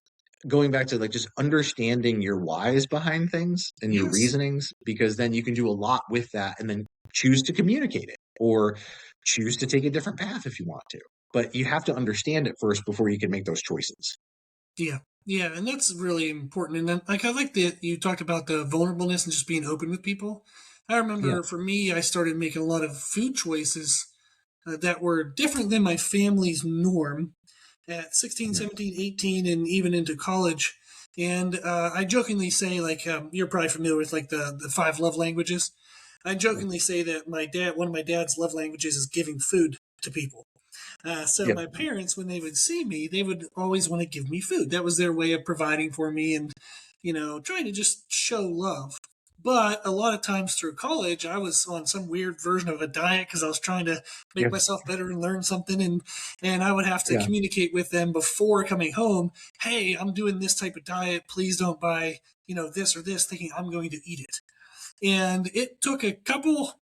going back to like just understanding your whys behind things and your Yes. reasonings, because then you can do a lot with that and then choose to communicate it or choose to take a different path if you want to. But you have to understand it first before you can make those choices. Yeah. Yeah. And that's really important. And then, like, I like that you talked about the vulnerableness and just being open with people. I Yeah. remember for me, I started making a lot of food choices that were different than my family's norm at 16, Mhm. 17, 18, and even into college. And I jokingly say, like, you're probably familiar with like the five love languages. I jokingly say that one of my dad's love languages is giving food to people. So Yep. my parents, when they would see me, they would always want to give me food. That was their way of providing for me and, trying to just show love. But a lot of times through college, I was on some weird version of a diet because I was trying to make Yeah. myself better and learn something. And I would have to Yeah. communicate with them before coming home. Hey, I'm doing this type of diet. Please don't buy, this or this, thinking I'm going to eat it. And it took a couple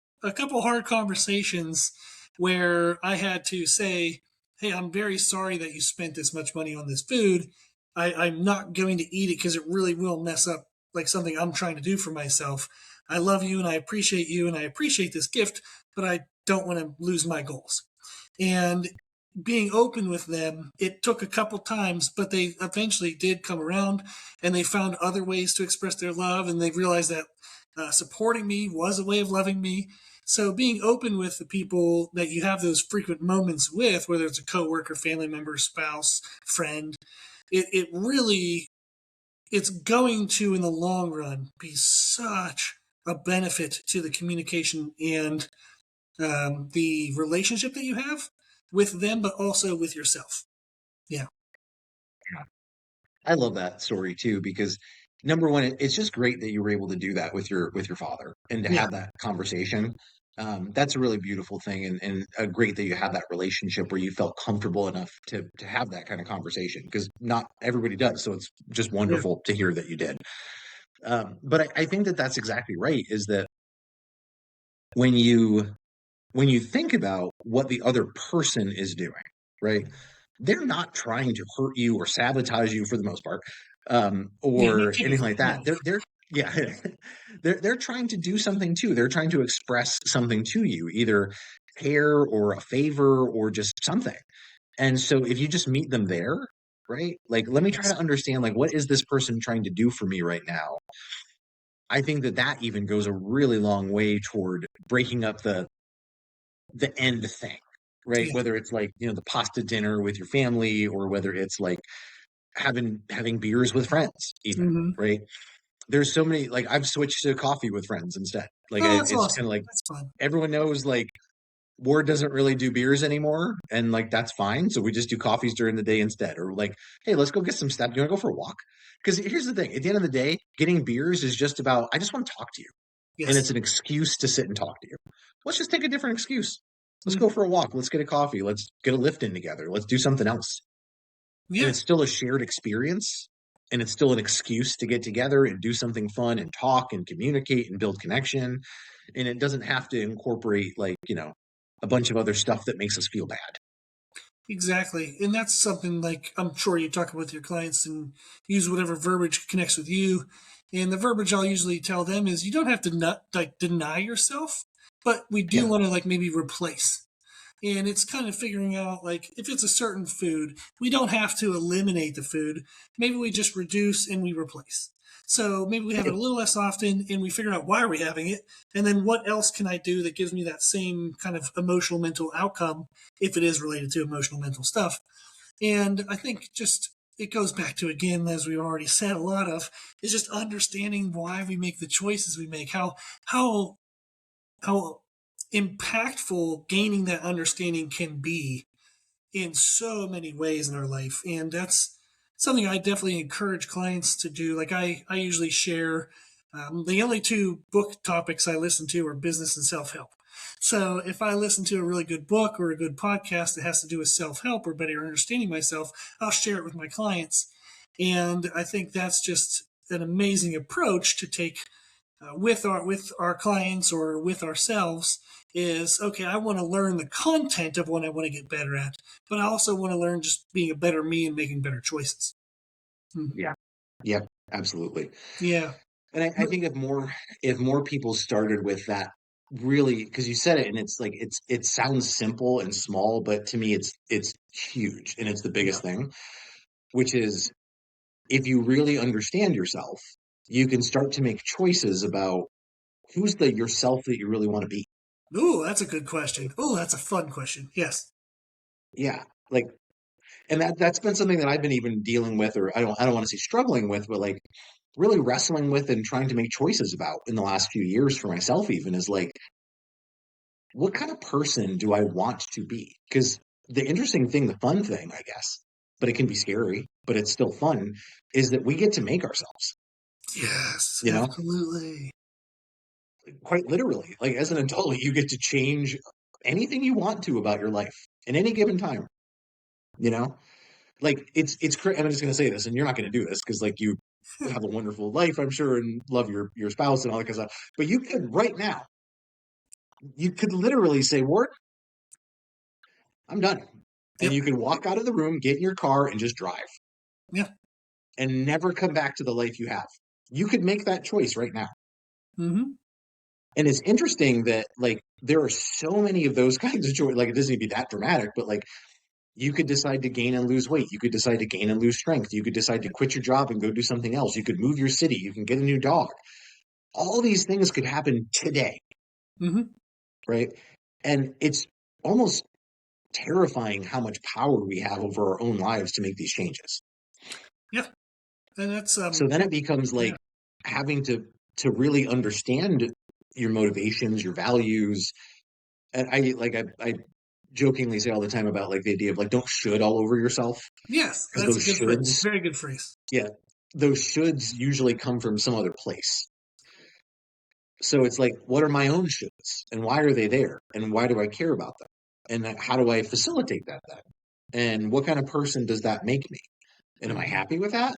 hard conversations where I had to say, "Hey, I'm very sorry that you spent this much money on this food. I'm not going to eat it because it really will mess up like something I'm trying to do for myself. I love you and I appreciate you and I appreciate this gift, but I don't want to lose my goals." And being open with them, it took a couple times, but they eventually did come around and they found other ways to express their love, and they realized that supporting me was a way of loving me. So being open with the people that you have those frequent moments with, whether it's a coworker, family member, spouse, friend, it really it's going to in the long run be such a benefit to the communication and the relationship that you have with them, but also with yourself. Yeah. I love that story too, because number one, it's just great that you were able to do that with your father and to Yeah. have that conversation. That's a really beautiful thing, and great that you have that relationship where you felt comfortable enough to have that kind of conversation, because not everybody does. So it's just Yeah. wonderful to hear that you did. But I think that that's exactly right. Is that when you think about what the other person is doing, right? They're not trying to hurt you or sabotage you for the most part, Yeah. Not or anything typically. like that. No. They're yeah, they're trying to do something too. They're trying to express something to you, either care or a favor or just something. And so if you just meet them there, right? Like, let me try Yes. to understand, like, what is this person trying to do for me right now? I think that that even goes a really long way toward breaking up the end thing. right? Yeah. Whether it's like, the pasta dinner with your family, or whether it's like having beers with friends even, Hmm. right? There's so many, like I've switched to coffee with friends instead. Like Oh, that's it's awesome. kind of like That's fun. everyone knows like Ward doesn't really do beers anymore, and like that's fine. So we just do coffees during the day instead. Or like, hey, let's go get some stuff. Do you want to go for a walk? Because here's the thing: at the end of the day, getting beers is just about I just want to talk to you, and it's Yes. an excuse to sit and talk to you. Let's just take a different excuse. Let's go Hmm. for a walk. Let's get a coffee. Let's get a lift in together. Let's do something else. And Yeah. it's still a shared experience, and it's still an excuse to get together and do something fun and talk and communicate and build connection. And it doesn't have to incorporate like, a bunch of other stuff that makes us feel bad. Exactly. And that's something like I'm sure you talk with your clients and use whatever verbiage connects with you. And the verbiage I'll usually tell them is you don't have to not like deny yourself, but we do Yeah. want to like maybe replace. And it's kind of figuring out like if it's a certain food, we don't have to eliminate the food. Maybe we just reduce and we replace. So maybe we have it a little less often and we figure out why are we having it, and then what else can I do that gives me that same kind of emotional mental outcome if it is related to emotional mental stuff. And I think just it goes back to, again, as we already said, a lot of is just understanding why we make the choices we make, how how impactful gaining that understanding can be in so many ways in our life. And that's something I definitely encourage clients to do. Like I usually share the only two book topics I listen to are business and self-help. So if I listen to a really good book or a good podcast that has to do with self-help or better understanding myself, I'll share it with my clients. And I think that's just an amazing approach to take with our clients or with ourselves is okay. I want to learn the content of what I want to get better at, but I also want to learn just being a better me and making better choices. Hmm. Yeah. Yep. Absolutely. Yeah. And I think if more people started with that, really, because you said it, and it's like it sounds simple and small, but to me it's huge, and it's the Yeah. biggest thing, which is if you really understand yourself, you can start to make choices about who's the yourself that you really want to be. Ooh, that's a good question. Ooh, that's a fun question. Yes. Yeah. Like, and that's been something that I've been even dealing with, or I don't want to say struggling with, but like really wrestling with and trying to make choices about in the last few years for myself, even is like, what kind of person do I want to be? Because the interesting thing, the fun thing, I guess, but it can be scary, but it's still fun, is that we get to make ourselves, Yes, you know, absolutely. quite literally. Like as an adult, you get to change anything you want to about your life in any given time, you know? Like I'm just going to say this, and you're not going to do this because like you have a wonderful life, I'm sure, and love your spouse and all that kind of stuff. But you could right now, you could literally say, Ward, I'm done. And Yep. you can walk out of the room, get in your car, and just drive Yeah. and never come back to the life you have. You could make that choice right now. Mm-hmm. And it's interesting that like there are so many of those kinds of choices. Like it doesn't need to be that dramatic, but like you could decide to gain and lose weight. You could decide to gain and lose strength. You could decide to quit your job and go do something else. You could move your city. You can get a new dog. All these things could happen today, Mm-hmm. right? And it's almost terrifying how much power we have over our own lives to make these changes. Yeah. And that's So then it becomes yeah. like having to really understand your motivations, your values. And I jokingly say all the time about like the idea of like don't should all over yourself, Yes, because that's a those good phrase. shoulds, Very good phrase. yeah, those shoulds usually come from some other place. So it's like, what are my own shoulds and why are they there? And why do I care about them? And how do I facilitate that then? And what kind of person does that make me? And am I Mm-hmm. happy with that?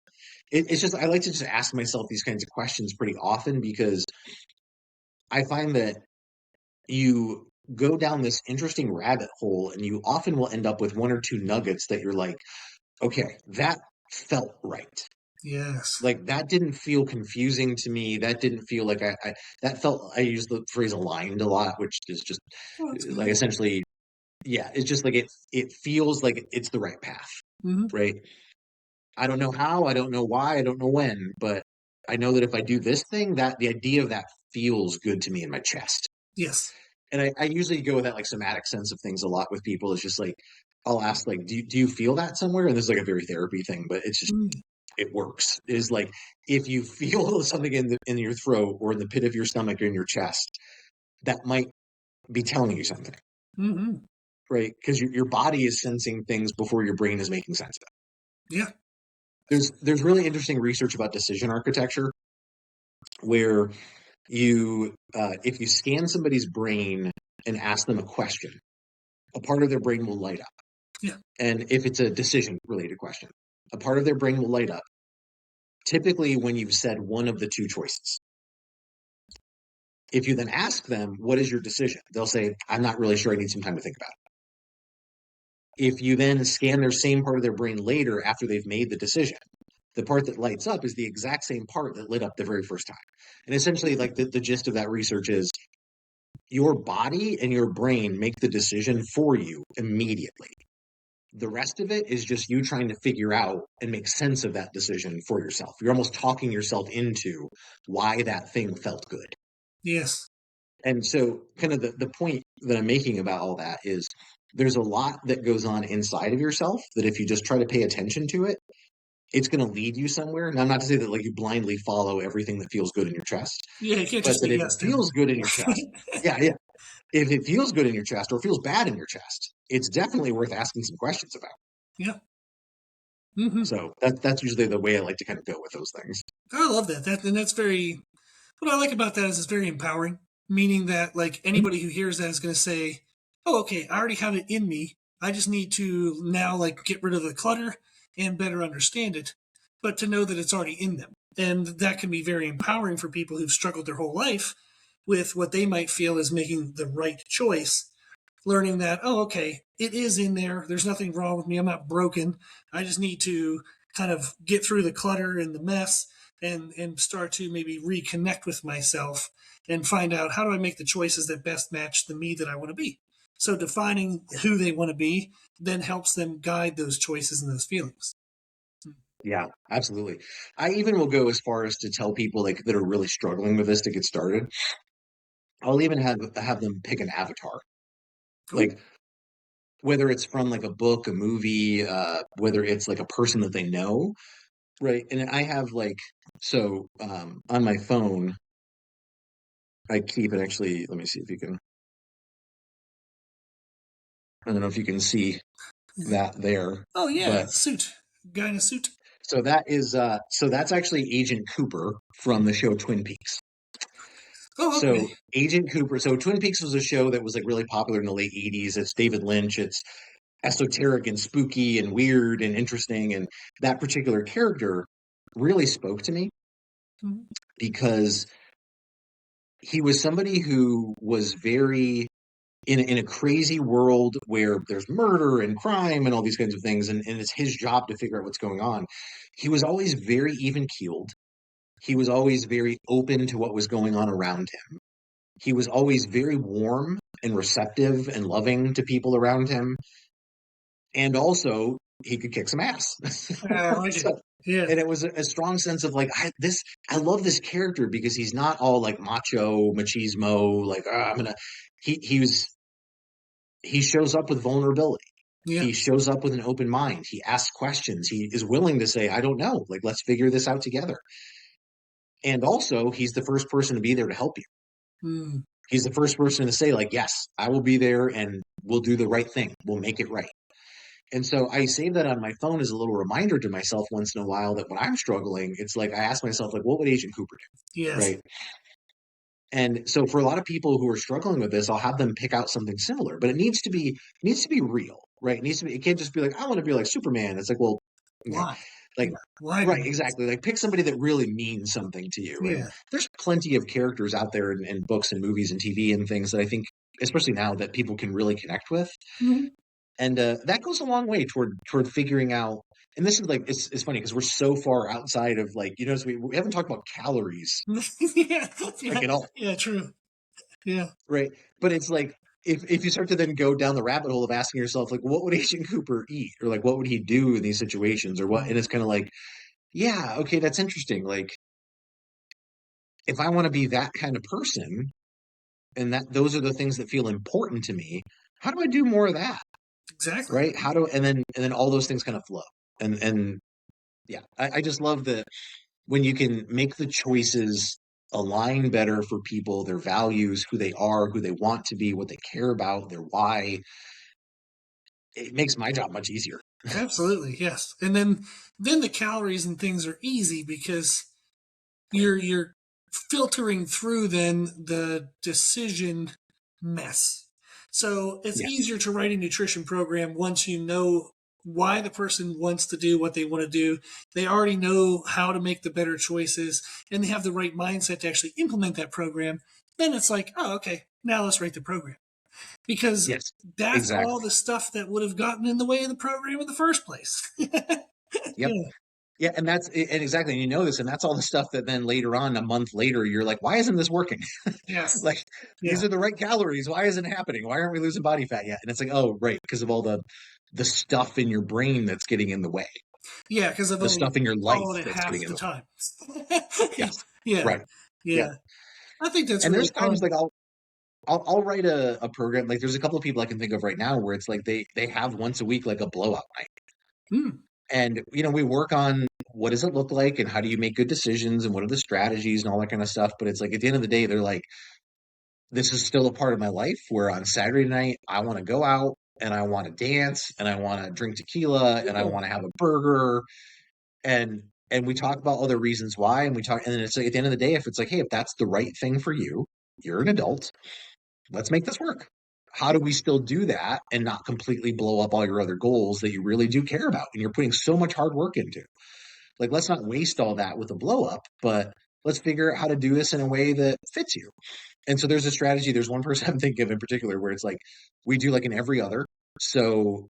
It's just, I like to just ask myself these kinds of questions pretty often because I find that you go down this interesting rabbit hole and you often will end up with one or two nuggets that you're like, okay, that felt right. Yes. Like that didn't feel confusing to me. That didn't feel like I that felt, I use the phrase aligned a lot, which is just Well, that's like good. essentially, yeah, it's just like it feels like it's the right path, Mm-hmm. right? I don't know how, I don't know why, I don't know when, but I know that if I do this thing, that the idea of that feels good to me in my chest. Yes. And I usually go with that like somatic sense of things a lot with people. It's just like, I'll ask like, do you feel that somewhere? And this is like a very therapy thing, but it's just, Mm, it works. Is like, if you feel something in your throat or in the pit of your stomach or in your chest, that might be telling you something, mm-hmm. right? Because your body is sensing things before your brain is making sense of it. Yeah. There's really interesting research about decision architecture where if you scan somebody's brain and ask them a question, a part of their brain will light up. Yeah. And if it's a decision related question, a part of their brain will light up typically when you've said one of the two choices. If you then ask them, what is your decision? They'll say, I'm not really sure. I need some time to think about it. If you then scan their same part of their brain later after they've made the decision, the part that lights up is the exact same part that lit up the very first time. And essentially, like the gist of that research is your body and your brain make the decision for you immediately. The rest of it is just you trying to figure out and make sense of that decision for yourself. You're almost talking yourself into why that thing felt good. Yes. And so, kind of the point that I'm making about all that is there's a lot that goes on inside of yourself that if you just try to pay attention to it, it's going to lead you somewhere. And I'm not to say that like you blindly follow everything that feels good in your chest, Yeah. You can't but just say that if it yes to feels good in your chest, yeah, yeah. If it feels good in your chest or feels bad in your chest, it's definitely worth asking some questions about. yeah. Mm-hmm. So that's usually the way I like to kind of go with those things. I love that. And that's very. What I like about that is it's very empowering, meaning that like anybody who hears that is going to say, "Oh, okay, I already have it in me. I just need to now like get rid of the clutter and better understand it." But to know that it's already in them, and that can be very empowering for people who've struggled their whole life with what they might feel is making the right choice. Learning that, oh, okay, it is in there. There's nothing wrong with me. I'm not broken. I just need to kind of get through the clutter and the mess and start to maybe reconnect with myself and find out how do I make the choices that best match the me that I want to be. So defining who they want to be then helps them guide those choices and those feelings. Yeah, absolutely. I even will go as far as to tell people like that are really struggling with this to get started. I'll even have them pick an avatar, Oh, like whether it's from like a book, a movie, whether it's like a person that they know, right? And I have like on my phone, I keep it actually. Let me see if you can. I don't know if you can see that there, oh yeah, but suit, guy in a suit. so that's actually Agent Cooper from the show Twin Peaks. Oh, okay. So Agent Cooper. So Twin Peaks was a show that was like really popular in the late '80s. It's David Lynch. It's esoteric and spooky and weird and interesting. And that particular character really spoke to me Mhm. because he was somebody who was very in a crazy world where there's murder and crime and all these kinds of things, and it's his job to figure out what's going on. He was always very even keeled. He was always very open to what was going on around him. He was always very warm and receptive and loving to people around him. And also, he could kick some ass. I like it. So, Yeah. and it was a strong sense of like I love this character because he's not all like macho machismo like I'm gonna he was he shows up with vulnerability. Yeah. He shows up with an open mind. He asks questions. He is willing to say, I don't know. Like, let's figure this out together. And also, he's the first person to be there to help you. Mm. He's the first person to say, like, yes, I will be there and we'll do the right thing. We'll make it right. And so I save that on my phone as a little reminder to myself once in a while that when I'm struggling, it's like I ask myself, like, what would Agent Cooper do? Yes. Right. And so for a lot of people who are struggling with this, I'll have them pick out something similar, but it needs to be real, right? It can't just be like, I want to be like Superman. It's like, well, okay, Why? like, Yeah. Why do right, you? exactly. Like pick somebody that really means something to you. And Yeah. there's plenty of characters out there in books and movies and TV and things that I think, especially now, that people can really connect with. Mhm. And that goes a long way toward figuring out. And this is like it's funny because we're so far outside of like we haven't talked about calories Yeah. like Yeah. at all. Yeah. True. Yeah. Right. But it's like if you start to then go down the rabbit hole of asking yourself, like, what would Agent Cooper eat? Or like what would he do in these situations? Or what and it's kind of like, yeah, okay, that's interesting. Like if I want to be that kind of person, and that those are the things that feel important to me. How do I do more of that? Exactly. Right? And then all those things kind of flow. And yeah, I just love that when you can make the choices align better for people, their values, who they are, who they want to be, what they care about, their why, it makes my job much easier. Absolutely, yes. And then the calories and things are easy because you're filtering through then the decision mess. So it's Yes. easier to write a nutrition program once you know why the person wants to do what they want to do. They already know how to make the better choices and they have the right mindset to actually implement that program. Then it's like, oh, okay, now let's write the program. Because Yes. that's all Exactly. the stuff that would have gotten in the way of the program in the first place. Yep. Yeah. Yeah, and exactly, and you know this, and that's all the stuff that then later on, a month later, you're like, why isn't this working? Yes. Like, these Yeah. are the right calories. Why isn't it happening? Why aren't we losing body fat yet? And it's like, oh, right, because of all the stuff in your brain that's getting in the way, Yeah, because I've the only stuff in your life followed it that's getting half in the the way. time. Yes. Yeah. Right. Yeah. Yep. I think that's And really there's times fun. like I'll write a program. Like there's a couple of people I can think of right now where it's like they have once a week like a blowout night. Mm. And we work on what does it look like and how do you make good decisions and what are the strategies and all that kind of stuff. But it's like at the end of the day, they're like, this is still a part of my life where on Saturday night I want to go out and I want to dance and I want to drink tequila and I Yeah. want to have a burger and we talk about other reasons why and we talk and then it's like at the end of the day, if it's like, hey, if that's the right thing for you, you're an adult, let's make this work. How do we still do that and not completely blow up all your other goals that you really do care about and you're putting so much hard work into? Like, let's not waste all that with a blow up, but let's figure out how to do this in a way that fits you. And so there's a strategy. There's one person I'm thinking of in particular where it's like we do like an every other. So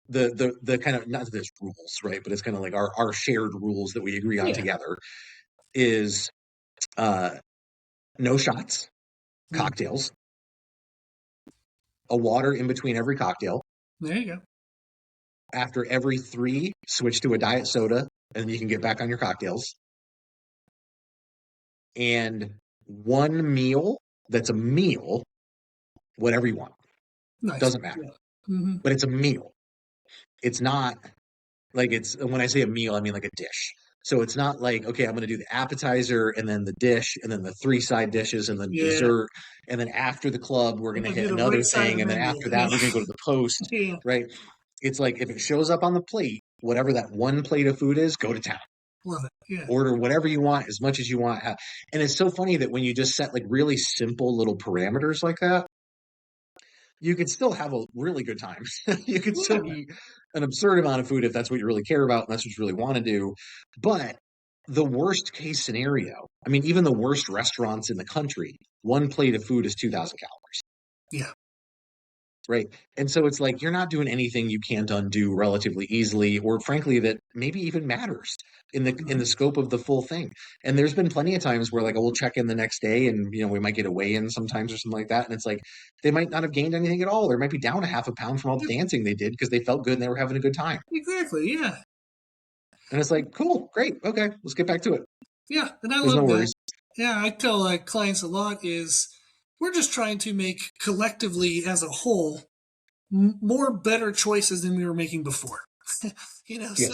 the kind of not that there's rules, right? But it's kind of like our shared rules that we agree on Yeah. together is uh no shots, Mm. cocktails, a water in between every cocktail. There you go. After every three, switch to a diet soda, and you can get back on your cocktails. And one meal that's a meal, whatever you want, Nice. doesn't matter, Yeah. Hmm. but it's a meal. It's not like it's when I say a meal, I mean like a dish. So it's not like, okay, I'm going to do the appetizer and then the dish and then the three side dishes and then Yeah. dessert. And then after the club, we're going Like to I do hit the another right side of thing. the And then menu. after that, Yeah. we're going to go to the post, Yeah. right? It's like if it shows up on the plate, whatever that one plate of food is, go to town. Love it. Yeah. Order whatever you want, as much as you want. And it's so funny that when you just set like really simple little parameters like that, you could still have a really good time. You could still Yeah. eat an absurd amount of food if that's what you really care about and that's what you really want to do. But the worst case scenario, I mean, even the worst restaurants in the country, one plate of food is 2,000 calories. Yeah. Right. And so it's like you're not doing anything you can't undo relatively easily, or frankly, that maybe even matters in Mhm. the scope of the full thing. And there's been plenty of times where like we'll check in the next day and we might get a weigh-in sometimes or something like that. And it's like they might not have gained anything at all. They might be down a half a pound from all the Yeah. dancing they did because they felt good and they were having a good time. Exactly. Yeah. And it's like, cool, great, okay, let's get back to it. Yeah. And I There's no love that. worries. Yeah. I tell clients a lot is we're just trying to make collectively as a whole more better choices than we were making before. Yes.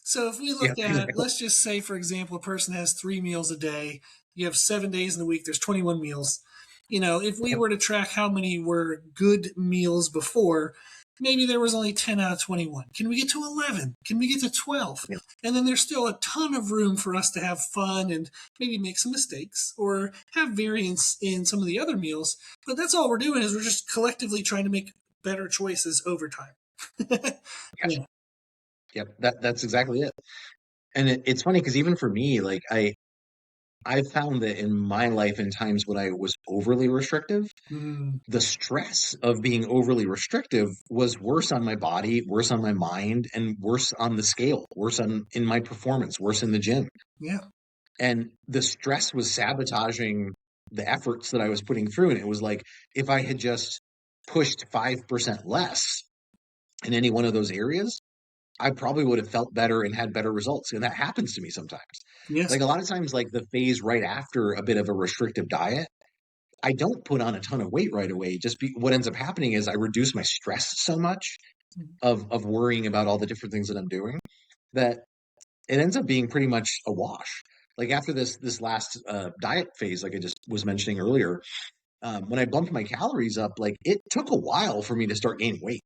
So if we Yeah, looked at, exactly. let's just say, for example, a person has 3 meals a day. You have 7 days in the week. There's 21 meals. If we Yep. were to track how many were good meals before, maybe there was only 10 out of 21. Can we get to 11? Can we get to 12? Yep. And then there's still a ton of room for us to have fun and maybe make some mistakes or have variance in some of the other meals. But that's all we're doing is we're just collectively trying to make better choices over time. Yes. Yeah. Yep. That's exactly it. And it's funny because even for me, like I've found that in my life, in times when I was overly restrictive, Mm, the stress of being overly restrictive was worse on my body, worse on my mind, and worse on the scale, worse on in my performance, worse in the gym. yeah. And the stress was sabotaging the efforts that I was putting through. And it was like if I had just pushed 5% less in any one of those areas, I probably would have felt better and had better results. And that happens to me sometimes. Yes. Like a lot of times, like the phase right after a bit of a restrictive diet, I don't put on a ton of weight right away. What ends up happening is I reduce my stress so much of worrying about all the different things that I'm doing that it ends up being pretty much a wash. Like after this last diet phase, like I just was mentioning earlier, when I bumped my calories up, like it took a while for me to start gaining weight.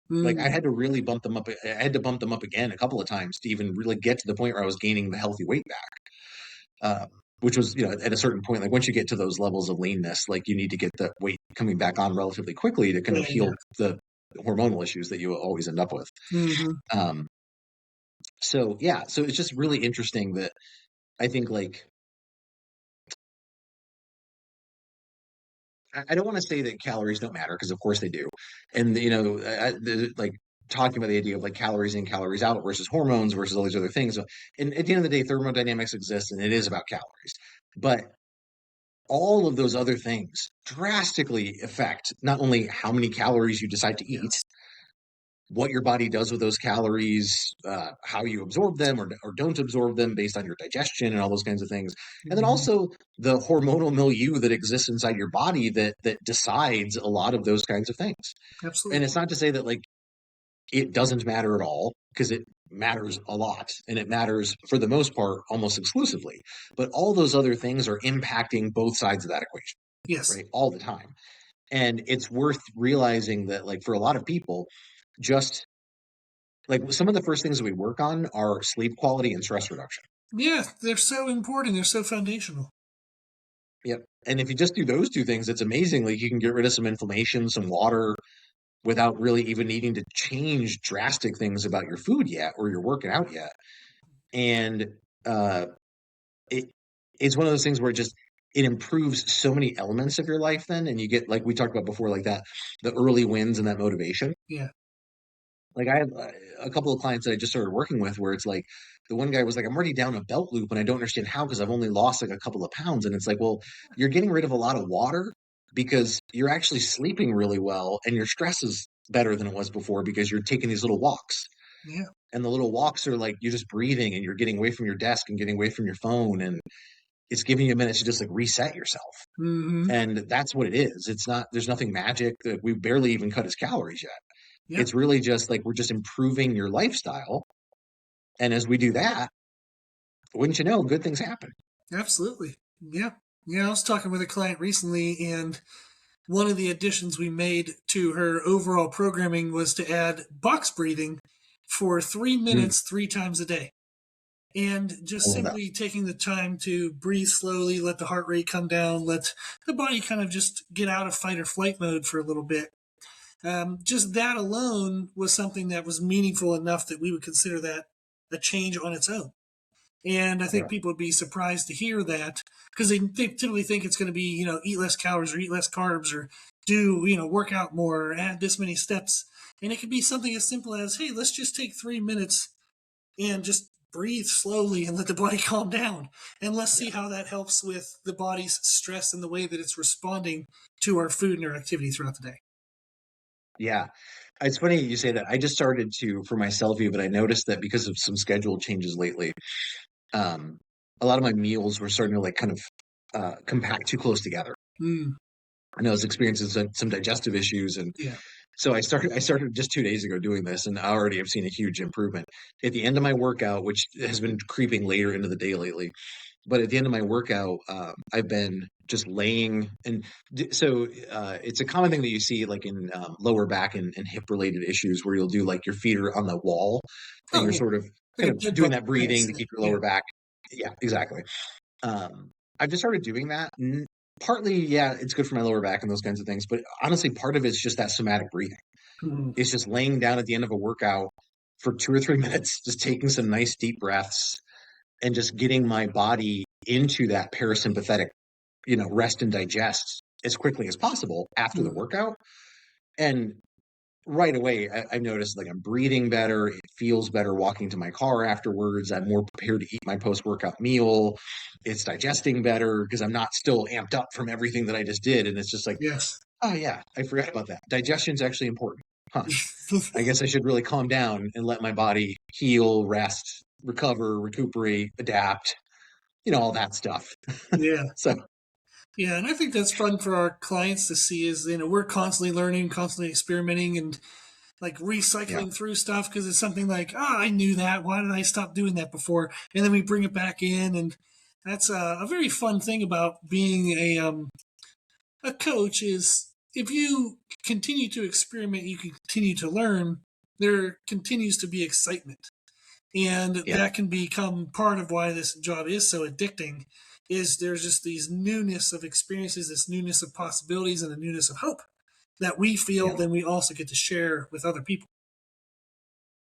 Like I Mm, had to really bump them up. I had to bump them up again a couple of times to even really get to the point where I was gaining the healthy weight back. Which was, at a certain point, like once you get to those levels of leanness, like you need to get that weight coming back on relatively quickly to kind yeah, of yeah. heal the hormonal issues that you always end up with. Hmm. Um, so yeah, so it's just really interesting that I think like I don't want to say that calories don't matter because of course they do, and like talking about the idea of like calories in, calories out versus hormones versus all these other things. And at the end of the day, thermodynamics exists, and it is about calories, but all of those other things drastically affect not only how many calories you decide to eat, Yes. what your body does with those calories, how you absorb them or don't absorb them based on your digestion and all those kinds of things. And then Hmm. also the hormonal milieu that exists inside your body that decides a lot of those kinds of things. And Absolutely. it's not to say that like it doesn't matter at all, because it matters a lot and it matters for the most part almost exclusively. But all those other things are impacting both sides of that equation, Yes. right? All the time. And it's worth realizing that, like, for a lot of people, just like some of the first things that we work on are sleep quality and stress reduction. Yeah, they're so important. They're so foundational. Yep. And if you just do those two things, it's amazing. Like you can get rid of some inflammation, some water without really even needing to change drastic things about your food yet or your working out yet. And uh, it it's one of those things where it improves so many elements of your life then, and you get, like we talked about before, like that, the early wins and that motivation. Yeah. Like I have a couple of clients that I just started working with where it's like the one guy was like, I'm already down a belt loop and I don't understand how because I've only lost like a couple of pounds. And it's like, well, you're getting rid of a lot of water because you're actually sleeping really well and your stress is better than it was before because you're taking these little walks. Yeah. And the little walks are like you're just breathing and you're getting away from your desk and getting away from your phone, and it's giving you a minute to just like reset yourself. Hmm. And that's what it is. There's nothing magic. We barely even cut his calories yet. Yeah. It's really just like we're just improving your lifestyle. And as we do that, wouldn't you know, good things happen. Absolutely. Yeah. Yeah. I was talking with a client recently, and one of the additions we made to her overall programming was to add box breathing for 3 minutes, 3 times a day. And I just love that. simply taking the time to breathe slowly, let the heart rate come down, let the body kind of just get out of fight or flight mode for a little bit. Just that alone was something that was meaningful enough that we would consider that a change on its own. And I think Yeah. people would be surprised to hear that because they typically think it's going to be, eat less calories or eat less carbs or do, work out more or add this many steps. And it could be something as simple as, hey, let's just take 3 minutes and just breathe slowly and let the body calm down. And let's see Yeah. how that helps with the body's stress and the way that it's responding to our food and our activity throughout the day. Yeah. It's funny you say that. I just started to for myself even. I noticed that because of some schedule changes lately, um, a lot of my meals were starting to like kind of compact too close together. Mm, And I was experiencing some digestive issues, and yeah. so I started just 2 days ago doing this, and I already have seen a huge improvement. At the end of my workout, which has been creeping later into the day lately, but at the end of my workout, I've been just laying, and it's a common thing that you see like in lower back and hip related issues where you'll do like your feet are on the wall, and Oh, you're yeah. sort of Like kind a of bed doing bug. that Kind of breathing to sit. keep your Yeah. lower back. Yeah, exactly. I've just started doing that. Partly, yeah, it's good for my lower back and those kinds of things, but honestly, part of it's just that somatic breathing. Mm, It's just laying down at the end of a workout for 2 or 3 minutes, just taking some nice deep breaths and just getting my body into that parasympathetic, rest and digest as quickly as possible after the mm, workout. And right away, I've noticed like I'm breathing better. It feels better walking to my car afterwards. I'm more prepared to eat my post workout meal. It's digesting better because I'm not still amped up from everything that I just did. And it's just like, yes. oh, yeah, I forgot about that. Digestion's actually important. Huh. I guess I should really calm down and let my body heal, rest, recover, recuperate, adapt, all that stuff. Yeah. So, Yeah, and I think that's fun for our clients to see is, we're constantly learning, constantly experimenting and like Yeah. recycling through stuff because it's something like, oh, I knew that. Why did I stop doing that before? And then we bring it back in. And that's a very fun thing about being a coach is if you continue to experiment, you can continue to learn, there continues to be excitement. And Yeah. that can become part of why this job is so addicting is there's just these newness of experiences, this newness of possibilities and a newness of hope that we feel Yeah. then we also get to share with other people.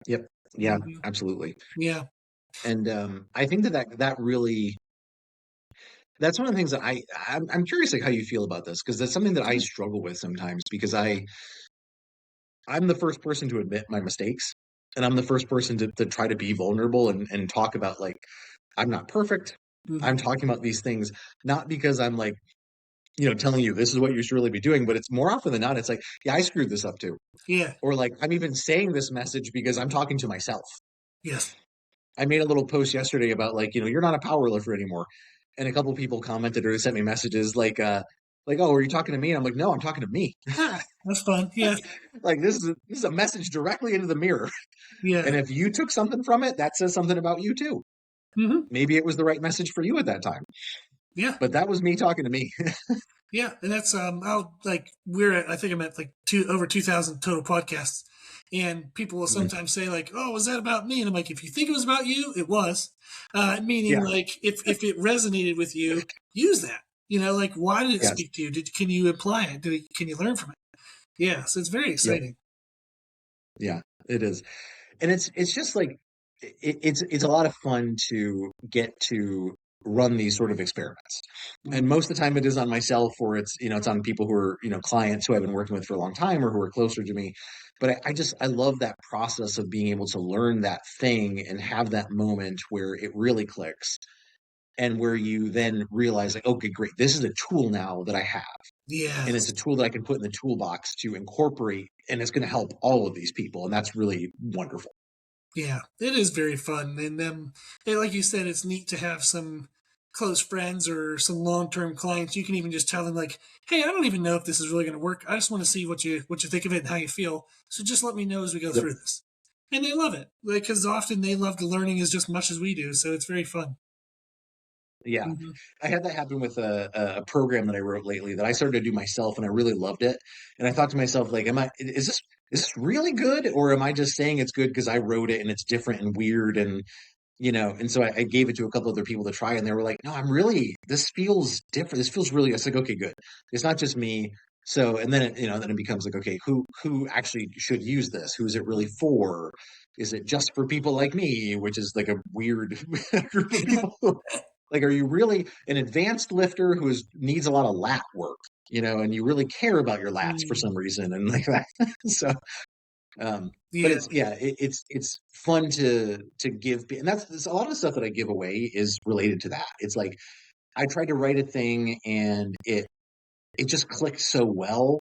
Yep. Yeah, Hmm. absolutely. Yeah. And I think that really that's one of the things that I'm curious like how you feel about this because that's something that I Okay. struggle with sometimes because I'm the first person to admit my mistakes and I'm the first person to try to be vulnerable and talk about like I'm not perfect. I'm Hmm. talking about these things not because I'm like, telling you this is what you should really be doing, but it's more often than not, it's like, yeah, I screwed this up too. Yeah. Or like I'm even saying this message because I'm talking to myself. Yes. I made a little post yesterday about like, you're not a power lifter anymore. And a couple people commented or sent me messages like, oh, are you talking to me? And I'm like, no, I'm talking to me. Ah, that's fun. Yes. Like this is a message directly into the mirror. And Yeah. if you took something from it, that says something about you too. Hmm. Maybe it was the right message for you at that time. Yeah. But that was me talking to me. Yeah. And that's I'll like we're at I think I'm at like over 2,000 total podcasts. And people will sometimes say like, "Oh, was that about me?" And I'm like, "If you think it was about you, it was." Meaning Yeah. like if it resonated with you, use that. Like why did it Yes. speak to you? Can you apply it? Can you learn from it? Yeah. So it's very Yep. exciting. Yeah, it is. And it's just like it's a lot of fun to get to run these sort of experiments. And Mhm. most of the time it is on myself or it's on people who are, clients who I've been working with for a long time or who are closer to me. But I love that process of being able to learn that thing and have that moment where it really clicks and where you then realize like, okay, great, this is a tool now that I have. And it's Yes. a tool that I can put in the toolbox to incorporate and it's going to help all of these people. And that's really wonderful. Yeah, it is very fun, and like you said, it's neat to have some close friends or some long-term clients. You can even just tell them like, "Hey, I don't even know if this is really going to work. I just want to see what you think of it and how you feel. So just let me know as we go Yep. through this." And they love it, like because often they love the learning as just much as we do. So it's very fun. Yeah. Hmm. I had that happen with a program that I wrote lately that I started to do myself and I really loved it. And I thought to myself, like, is this really good? Or am I just saying it's good because I wrote it and it's different and weird and so I gave it to a couple other people to try and they were like, no, this feels different. This feels really, I was like, okay, good. It's not just me. So, and then then it becomes like, okay, who actually should use this? Who is it really for? Is it just for people like me, which is like a weird group of people? Like, are you really an advanced lifter needs a lot of lat work, and you really care about your lats for some reason and like that. So, but Yeah, it's fun to give, and that's a lot of the stuff that I give away is related to that. It's like I tried to write a thing and it just clicked so well,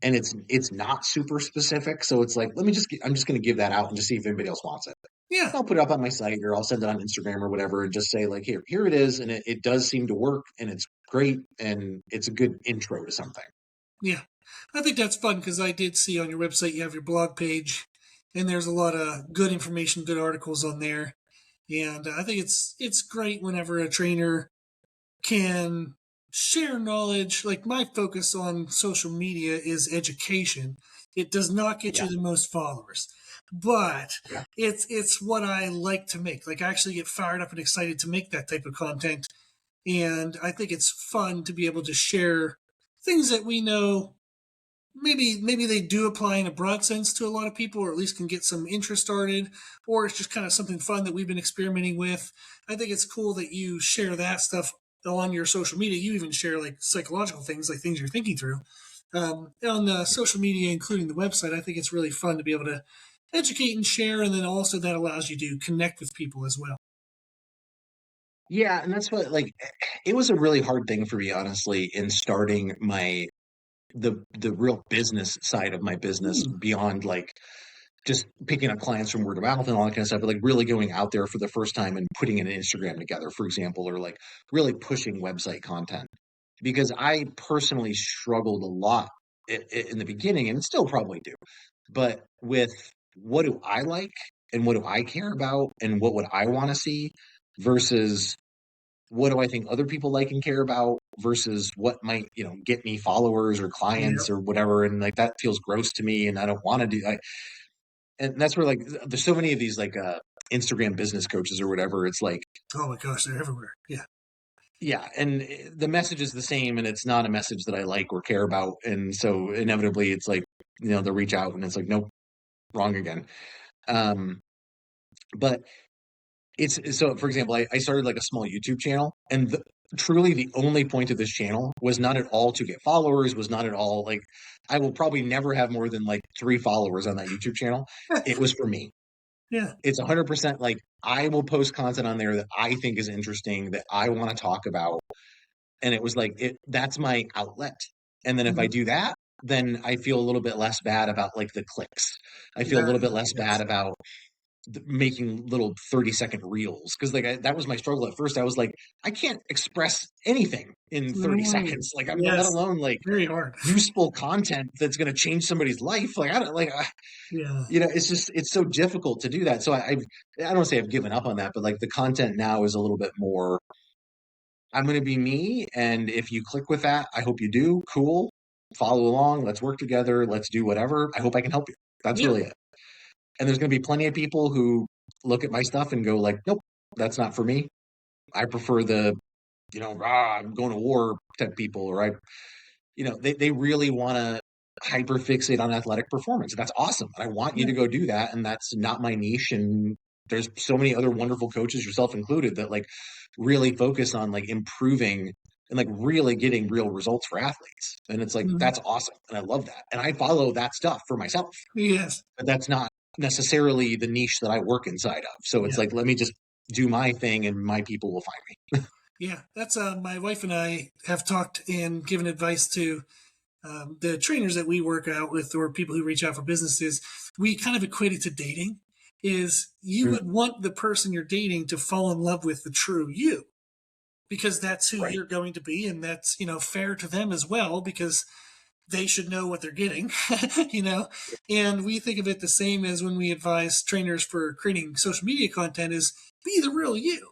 and it's not super specific, so it's like I'm just going to give that out and just see if anybody else wants it. yeah, I'll put it up on my site or I'll send it on Instagram or whatever and just say like, here it is, and it does seem to work and it's great and it's a good intro to something. yeah. I think that's fun because I did see on your website you have your blog page, and there's a lot of good information, good articles on there. And I think it's great whenever a trainer can share knowledge. Like my focus on social media is education. It does not get Yeah, you the most followers, but yeah, it's what I like to make. Like I actually get fired up and excited to make that type of content, and I think it's fun to be able to share things that we know maybe they do apply in a broad sense to a lot of people or at least can get some interest started, or it's just kind of something fun that we've been experimenting with. I think it's cool that you share that stuff on your social media. You even share like psychological things, like things you're thinking through on the social media, including the website. I think it's really fun to be able to educate and share, and then also that allows you to connect with people as well. yeah. And that's what like it was a really hard thing for me, honestly, in starting the real business side of my business Hmm. beyond like just picking up clients from word of mouth and all that kind of stuff, but like really going out there for the first time and putting an Instagram together, for example, or like really pushing website content. because I personally struggled a lot in the beginning and still probably do, but with what do I like and what do I care about and what would I want to see versus what do I think other people like and care about versus what might, get me followers or Yeah. clients or whatever. And like that feels gross to me and I don't want to do and that's where like there's so many of these like Instagram business coaches or whatever. It's like, Oh my gosh, they're everywhere. Yeah. yeah, and the message is the same and it's not a message that I like or care about. And so inevitably it's like, they'll reach out and it's like, nope, wrong again. Um, but it's so for example, I started like a small YouTube channel and truly the only point of this channel was not at all to get followers, was not at all like I will probably never have more than like 3 followers on that YouTube channel. It was for me. Yeah. It's 100% like I will post content on there that I think is interesting, that I want to talk about. And it was like that's my outlet. And then if I Mhm. do that, then I feel a little bit less bad about like the clicks. I feel a Yeah. little bit less bad Yes. about making little 30-second reels because like that was my struggle at first. I was like, I can't express anything in 30 Mm. seconds. Like I'm let Yes. alone like Very hard. useful content that's going to change somebody's life. Like I don't like Yeah. it's so difficult to do that. So I don't want to say I've given up on that, but like the content now is a little bit more. I'm going to be me, and if you click with that, I hope you do. Cool, follow along. Let's work together. Let's do whatever. I hope I can help you. That's Yeah. really it. And there's going to be plenty of people who look at my stuff and go like, nope, that's not for me. I prefer the, I'm going to war type people, or they really want to hyper fixate on athletic performance. And that's awesome. And I want you Yeah. to go do that. And that's not my niche. And there's so many other wonderful coaches, yourself included, that like really focus on like improving and like really getting real results for athletes. And it's like, Mhm. that's awesome. And I love that. And I follow that stuff for myself, Yes. but that's not necessarily the niche that I work inside of. So it's Yeah. like, let me just do my thing and my people will find me. Yeah. That's my wife and I have talked and given advice to the trainers that we work out with or people who reach out for businesses. We kind of equate it to dating. Is you Mm, would want the person you're dating to fall in love with the true you because that's who right. you're going to be, and that's fair to them as well because they should know what they're getting, you know. And we think of it the same as when we advise trainers for creating social media content: is be the real you.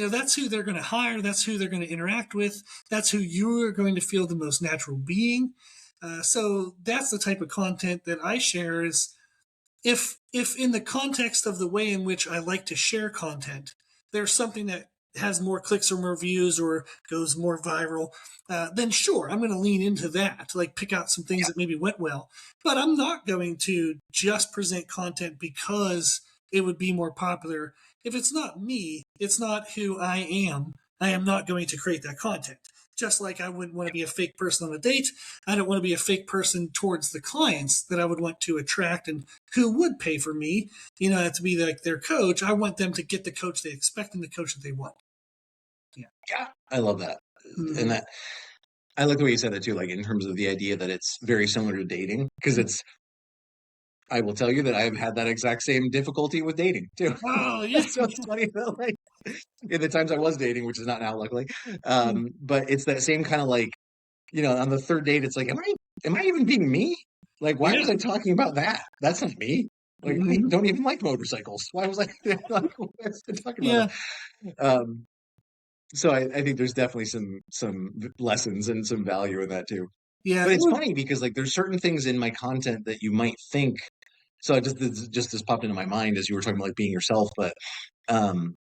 That's who they're going to hire. That's who they're going to interact with. That's who you are going to feel the most natural being. So that's the type of content that I share. Is if in the context of the way in which I like to share content, there's something that has more clicks or more views or goes more viral, then sure, I'm going to lean into that, like pick out some things that maybe went well. But I'm not going to just present content because it would be more popular. If it's not me, it's not who I am not going to create that content. Just like I wouldn't want to be a fake person on a date, I don't want to be a fake person towards the clients that I would want to attract and who would pay for me, to be like their coach. I want them to get the coach they expect and the coach that they want. Yeah. Yeah. I love that. And Mm-hmm. that I like the way you said that too, like in terms of the idea that it's very similar to dating, because I will tell you that I've had that exact same difficulty with dating too. Oh, yeah. So it's funny that like in the times I was dating, which is not now, luckily. But it's that same kind of like, on the third date, it's like, am I even being me? Like, why Yeah. was I talking about that? That's not me. Like, I Mm-hmm. don't even like motorcycles. Why was I like, why was I talking about Yeah. that? So I think there's definitely some lessons and some value in that too. Yeah. But It it's would. funny because like there's certain things in my content that you might think. So I just this popped into my mind as you were talking about like being yourself. But um,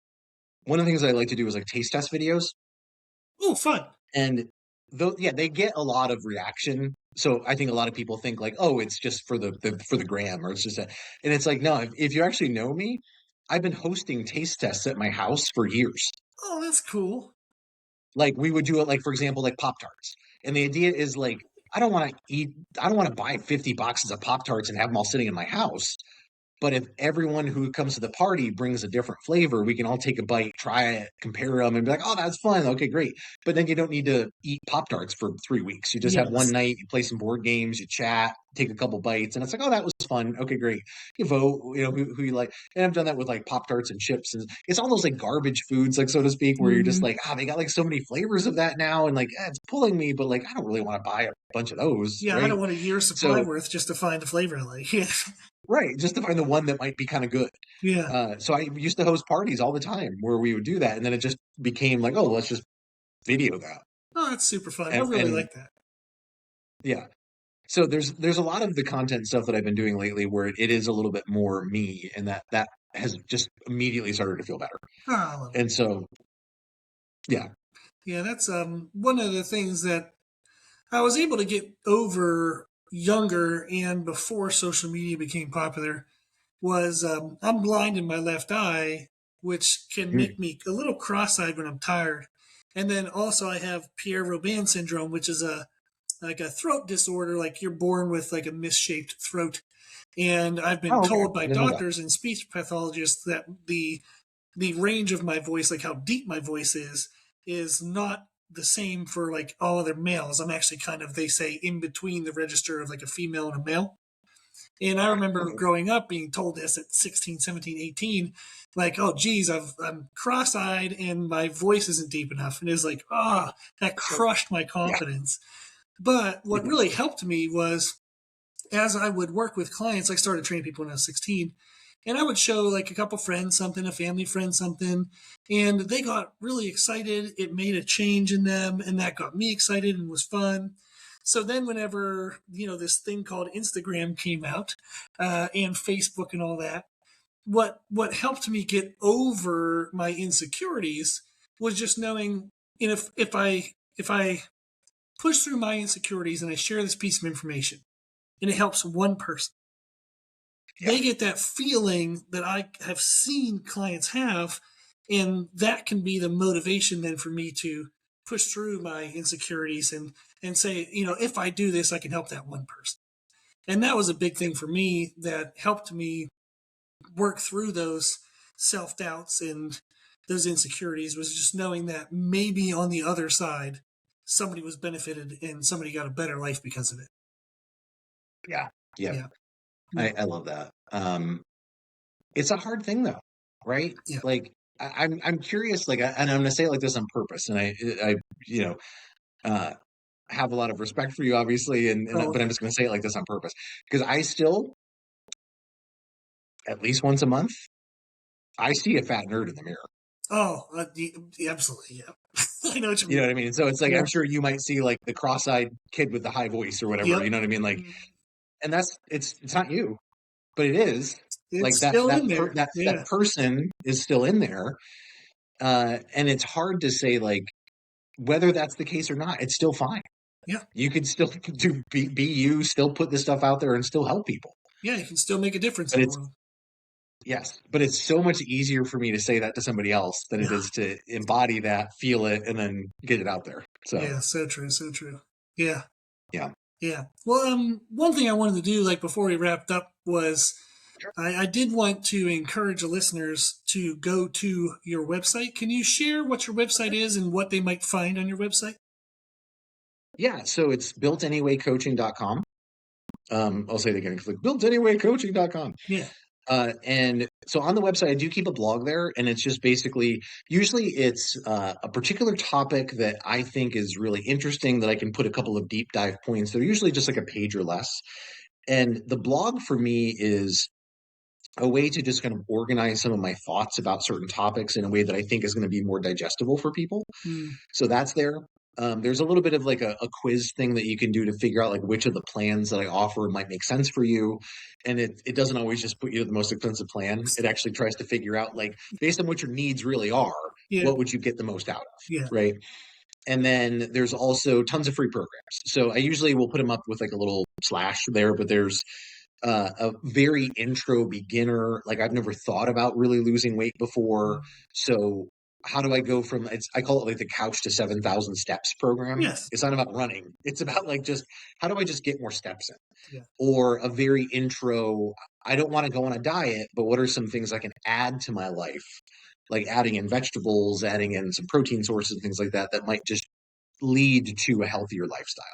one of the things I like to do is like taste test videos, Oh, fun. and though yeah, they get a lot of reaction. So I think a lot of people think like, oh, it's just for the gram, or it's just and it's like no, if you actually know me, I've been hosting taste tests at my house for years. Oh, that's cool. Like we would do it like for example like Pop Tarts. And the idea is like I don't want to buy 50 boxes of Pop Tarts and have them all sitting in my house. But if everyone who comes to the party brings a different flavor, we can all take a bite, try it, compare them, and be like, oh, that's fun. Okay, great. But then you don't need to eat Pop Tarts for 3 weeks. You just have one Yes. night, you play some board games, you chat, take a couple bites, and it's like, oh, that was fun. Okay, great. You vote, who you like. And I've done that with like Pop-Tarts and chips. And it's almost like garbage foods, like so to speak, where you're just Mm, like, they got like so many flavors of that now. And like, it's pulling me, but like, I don't really want to buy a bunch of those. yeah, I Right. don't want a year's supply So, worth just to find a flavor I like. Yeah. right. Just to find the one that might be kind of good. Yeah. So I used to host parties all the time where we would do that. And then it just became like, oh, let's just video that. Oh, that's super fun. I really And like that. yeah. So there's a lot of the content stuff that I've been doing lately where it is a little bit more me, and that has just immediately started to feel better. Oh, I love it. And so, yeah. Yeah, that's one of the things that I was able to get over younger and before social media became popular was I'm blind in my left eye, which can Mm. make me a little cross-eyed when I'm tired. And then also I have Pierre-Robin syndrome, which is a throat disorder, like you're born with like a misshaped throat. And I've been Oh, okay. told by I didn't know that. doctors and speech pathologists that the range of my voice, like how deep my voice is not the same for like all other males. I'm actually kind of, they say, in between the register of like a female and a male. And I remember Okay. growing up being told this at 16, 17, 18, like, oh, geez, I'm cross eyed and my voice isn't deep enough. And it was like, that So, crushed my yeah. confidence. But what really helped me was as I would work with clients, I started training people when I was 16, and I would show like a couple friends something, a family friend something, and they got really excited. It made a change in them, and that got me excited and was fun. So then, whenever this thing called Instagram came out, and Facebook and all that, what helped me get over my insecurities was just knowing, if I push through my insecurities and I share this piece of information and it helps one person, Yeah. they get that feeling that I have seen clients have. And that can be the motivation then for me to push through my insecurities and say, if I do this, I can help that one person. And that was a big thing for me that helped me work through those self doubts and those insecurities, was just knowing that maybe on the other side, somebody was benefited and somebody got a better life because of it. Yeah. Yeah. Yeah. I love that. It's a hard thing though, right? Yeah. Like I'm curious, like, and I'm gonna say it like this on purpose, and I you know uh, have a lot of respect for you, obviously, Oh, but I'm okay. just gonna say it like this on purpose because I still, at least once a month, I see a fat nerd in the mirror. Oh, absolutely. Yeah. I know what you You know mean. what I mean? So it's like Yeah. I'm sure you might see like the cross-eyed kid with the high voice or whatever. Yep. You know what I mean? Like, and it's not you, but it is like It's still in there. that Yeah. person is still in there, and it's hard to say like whether that's the case or not. It's still fine. Yeah. You could still be you, still put this stuff out there, and still help people. Yeah. You can still make a difference But in the it's world. Yes, but it's so much easier for me to say that to somebody else than it Yeah. is to embody that, feel it, and then get it out there. So Yeah. So true. So true. Yeah. yeah. Yeah. Well, one thing I wanted to do, like before we wrapped up, was I did want to encourage the listeners to go to your website. Can you share what your website is and what they might find on your website? Yeah, so it's builtanywaycoaching.com. I'll say it again. It's like builtanywaycoaching.com. Yeah. And so on the website, I do keep a blog there, and it's just basically, usually it's a particular topic that I think is really interesting that I can put a couple of deep dive points. They're usually just like a page or less. And the blog for me is a way to just kind of organize some of my thoughts about certain topics in a way that I think is going to be more digestible for people. Mm. So that's there. There's a little bit of like a quiz thing that you can do to figure out like which of the plans that I offer might make sense for you. And it doesn't always just put you to the most expensive plan. It actually tries to figure out like based on what your needs really are, Yeah. what would you get the most out of, Yeah. right? And then there's also tons of free programs. So I usually will put them up with like a little slash there, but there's a very intro beginner, like I've never thought about really losing weight before. Mm. So how do I go from I call it like the couch to 7,000 steps program. Yes. It's not about running. It's about like just how do I just get more steps in? Yeah. Or a very intro, I don't want to go on a diet, but what are some things I can add to my life? Like adding in vegetables, adding in some protein sources, things like that, that might just lead to a healthier lifestyle.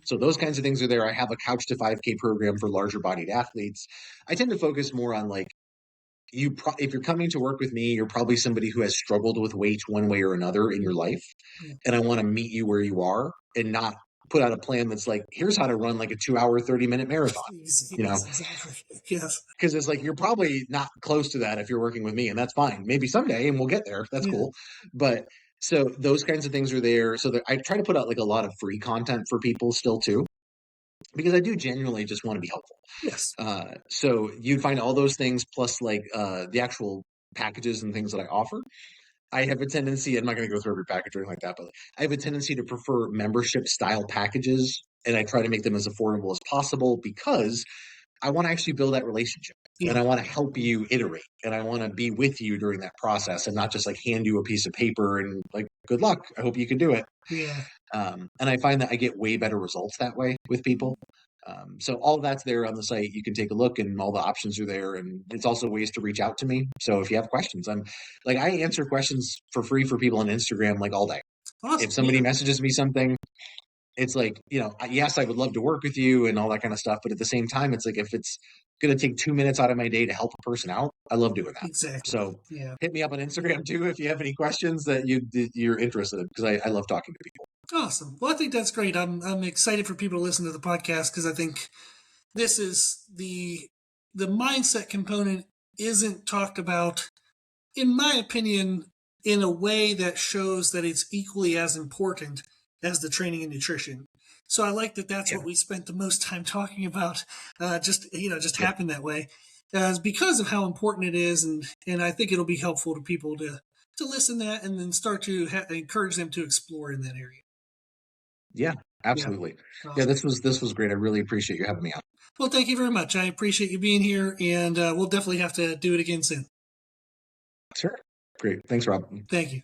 So those kinds of things are there. I have a Couch to 5K program for larger bodied athletes. I tend to focus more on like, if you're coming to work with me, you're probably somebody who has struggled with weight one way or another in your life. And I want to meet you where you are and not put out a plan that's like, here's how to run like a 2-hour, 30-minute marathon, you know, exactly. Yes. because it's like, you're probably not close to that if you're working with me, and that's fine. Maybe someday and we'll get there. That's cool. But so those kinds of things are there. So that I try to put out like a lot of free content for people still too, because I do genuinely just want to be helpful. Yes. So you'd find all those things plus like the actual packages and things that I offer. I have a tendency, I'm not going to go through every package or anything like that, but I have a tendency to prefer membership style packages, and I try to make them as affordable as possible because I want to actually build that relationship, and I want to help you iterate, and I want to be with you during that process and not just like hand you a piece of paper and like, good luck. I hope you can do it. Yeah. And I find that I get way better results that way with people. So all of that's there on the site. You can take a look, and all the options are there. And it's also ways to reach out to me. So if you have questions, I answer questions for free for people on Instagram like all day. Awesome. If somebody messages me something, it's like, yes, I would love to work with you and all that kind of stuff. But at the same time, it's like, if it's going to take 2 minutes out of my day to help a person out, I love doing that. Exactly. So hit me up on Instagram too if you have any questions that you're interested in, because I love talking to people. Awesome. Well, I think that's great. I'm excited for people to listen to the podcast, because I think this is the mindset component isn't talked about, in my opinion, in a way that shows that it's equally as important as the training and nutrition. So I like that that's what we spent the most time talking about. Just happened that way, because of how important it is, and I think it'll be helpful to people to listen to that and then start to encourage them to explore in that area. Yeah, absolutely. Yeah. Yeah, this was great. I really appreciate you having me on. Well, thank you very much. I appreciate you being here, and we'll definitely have to do it again soon. Sure. Great. Thanks, Rob. Thank you.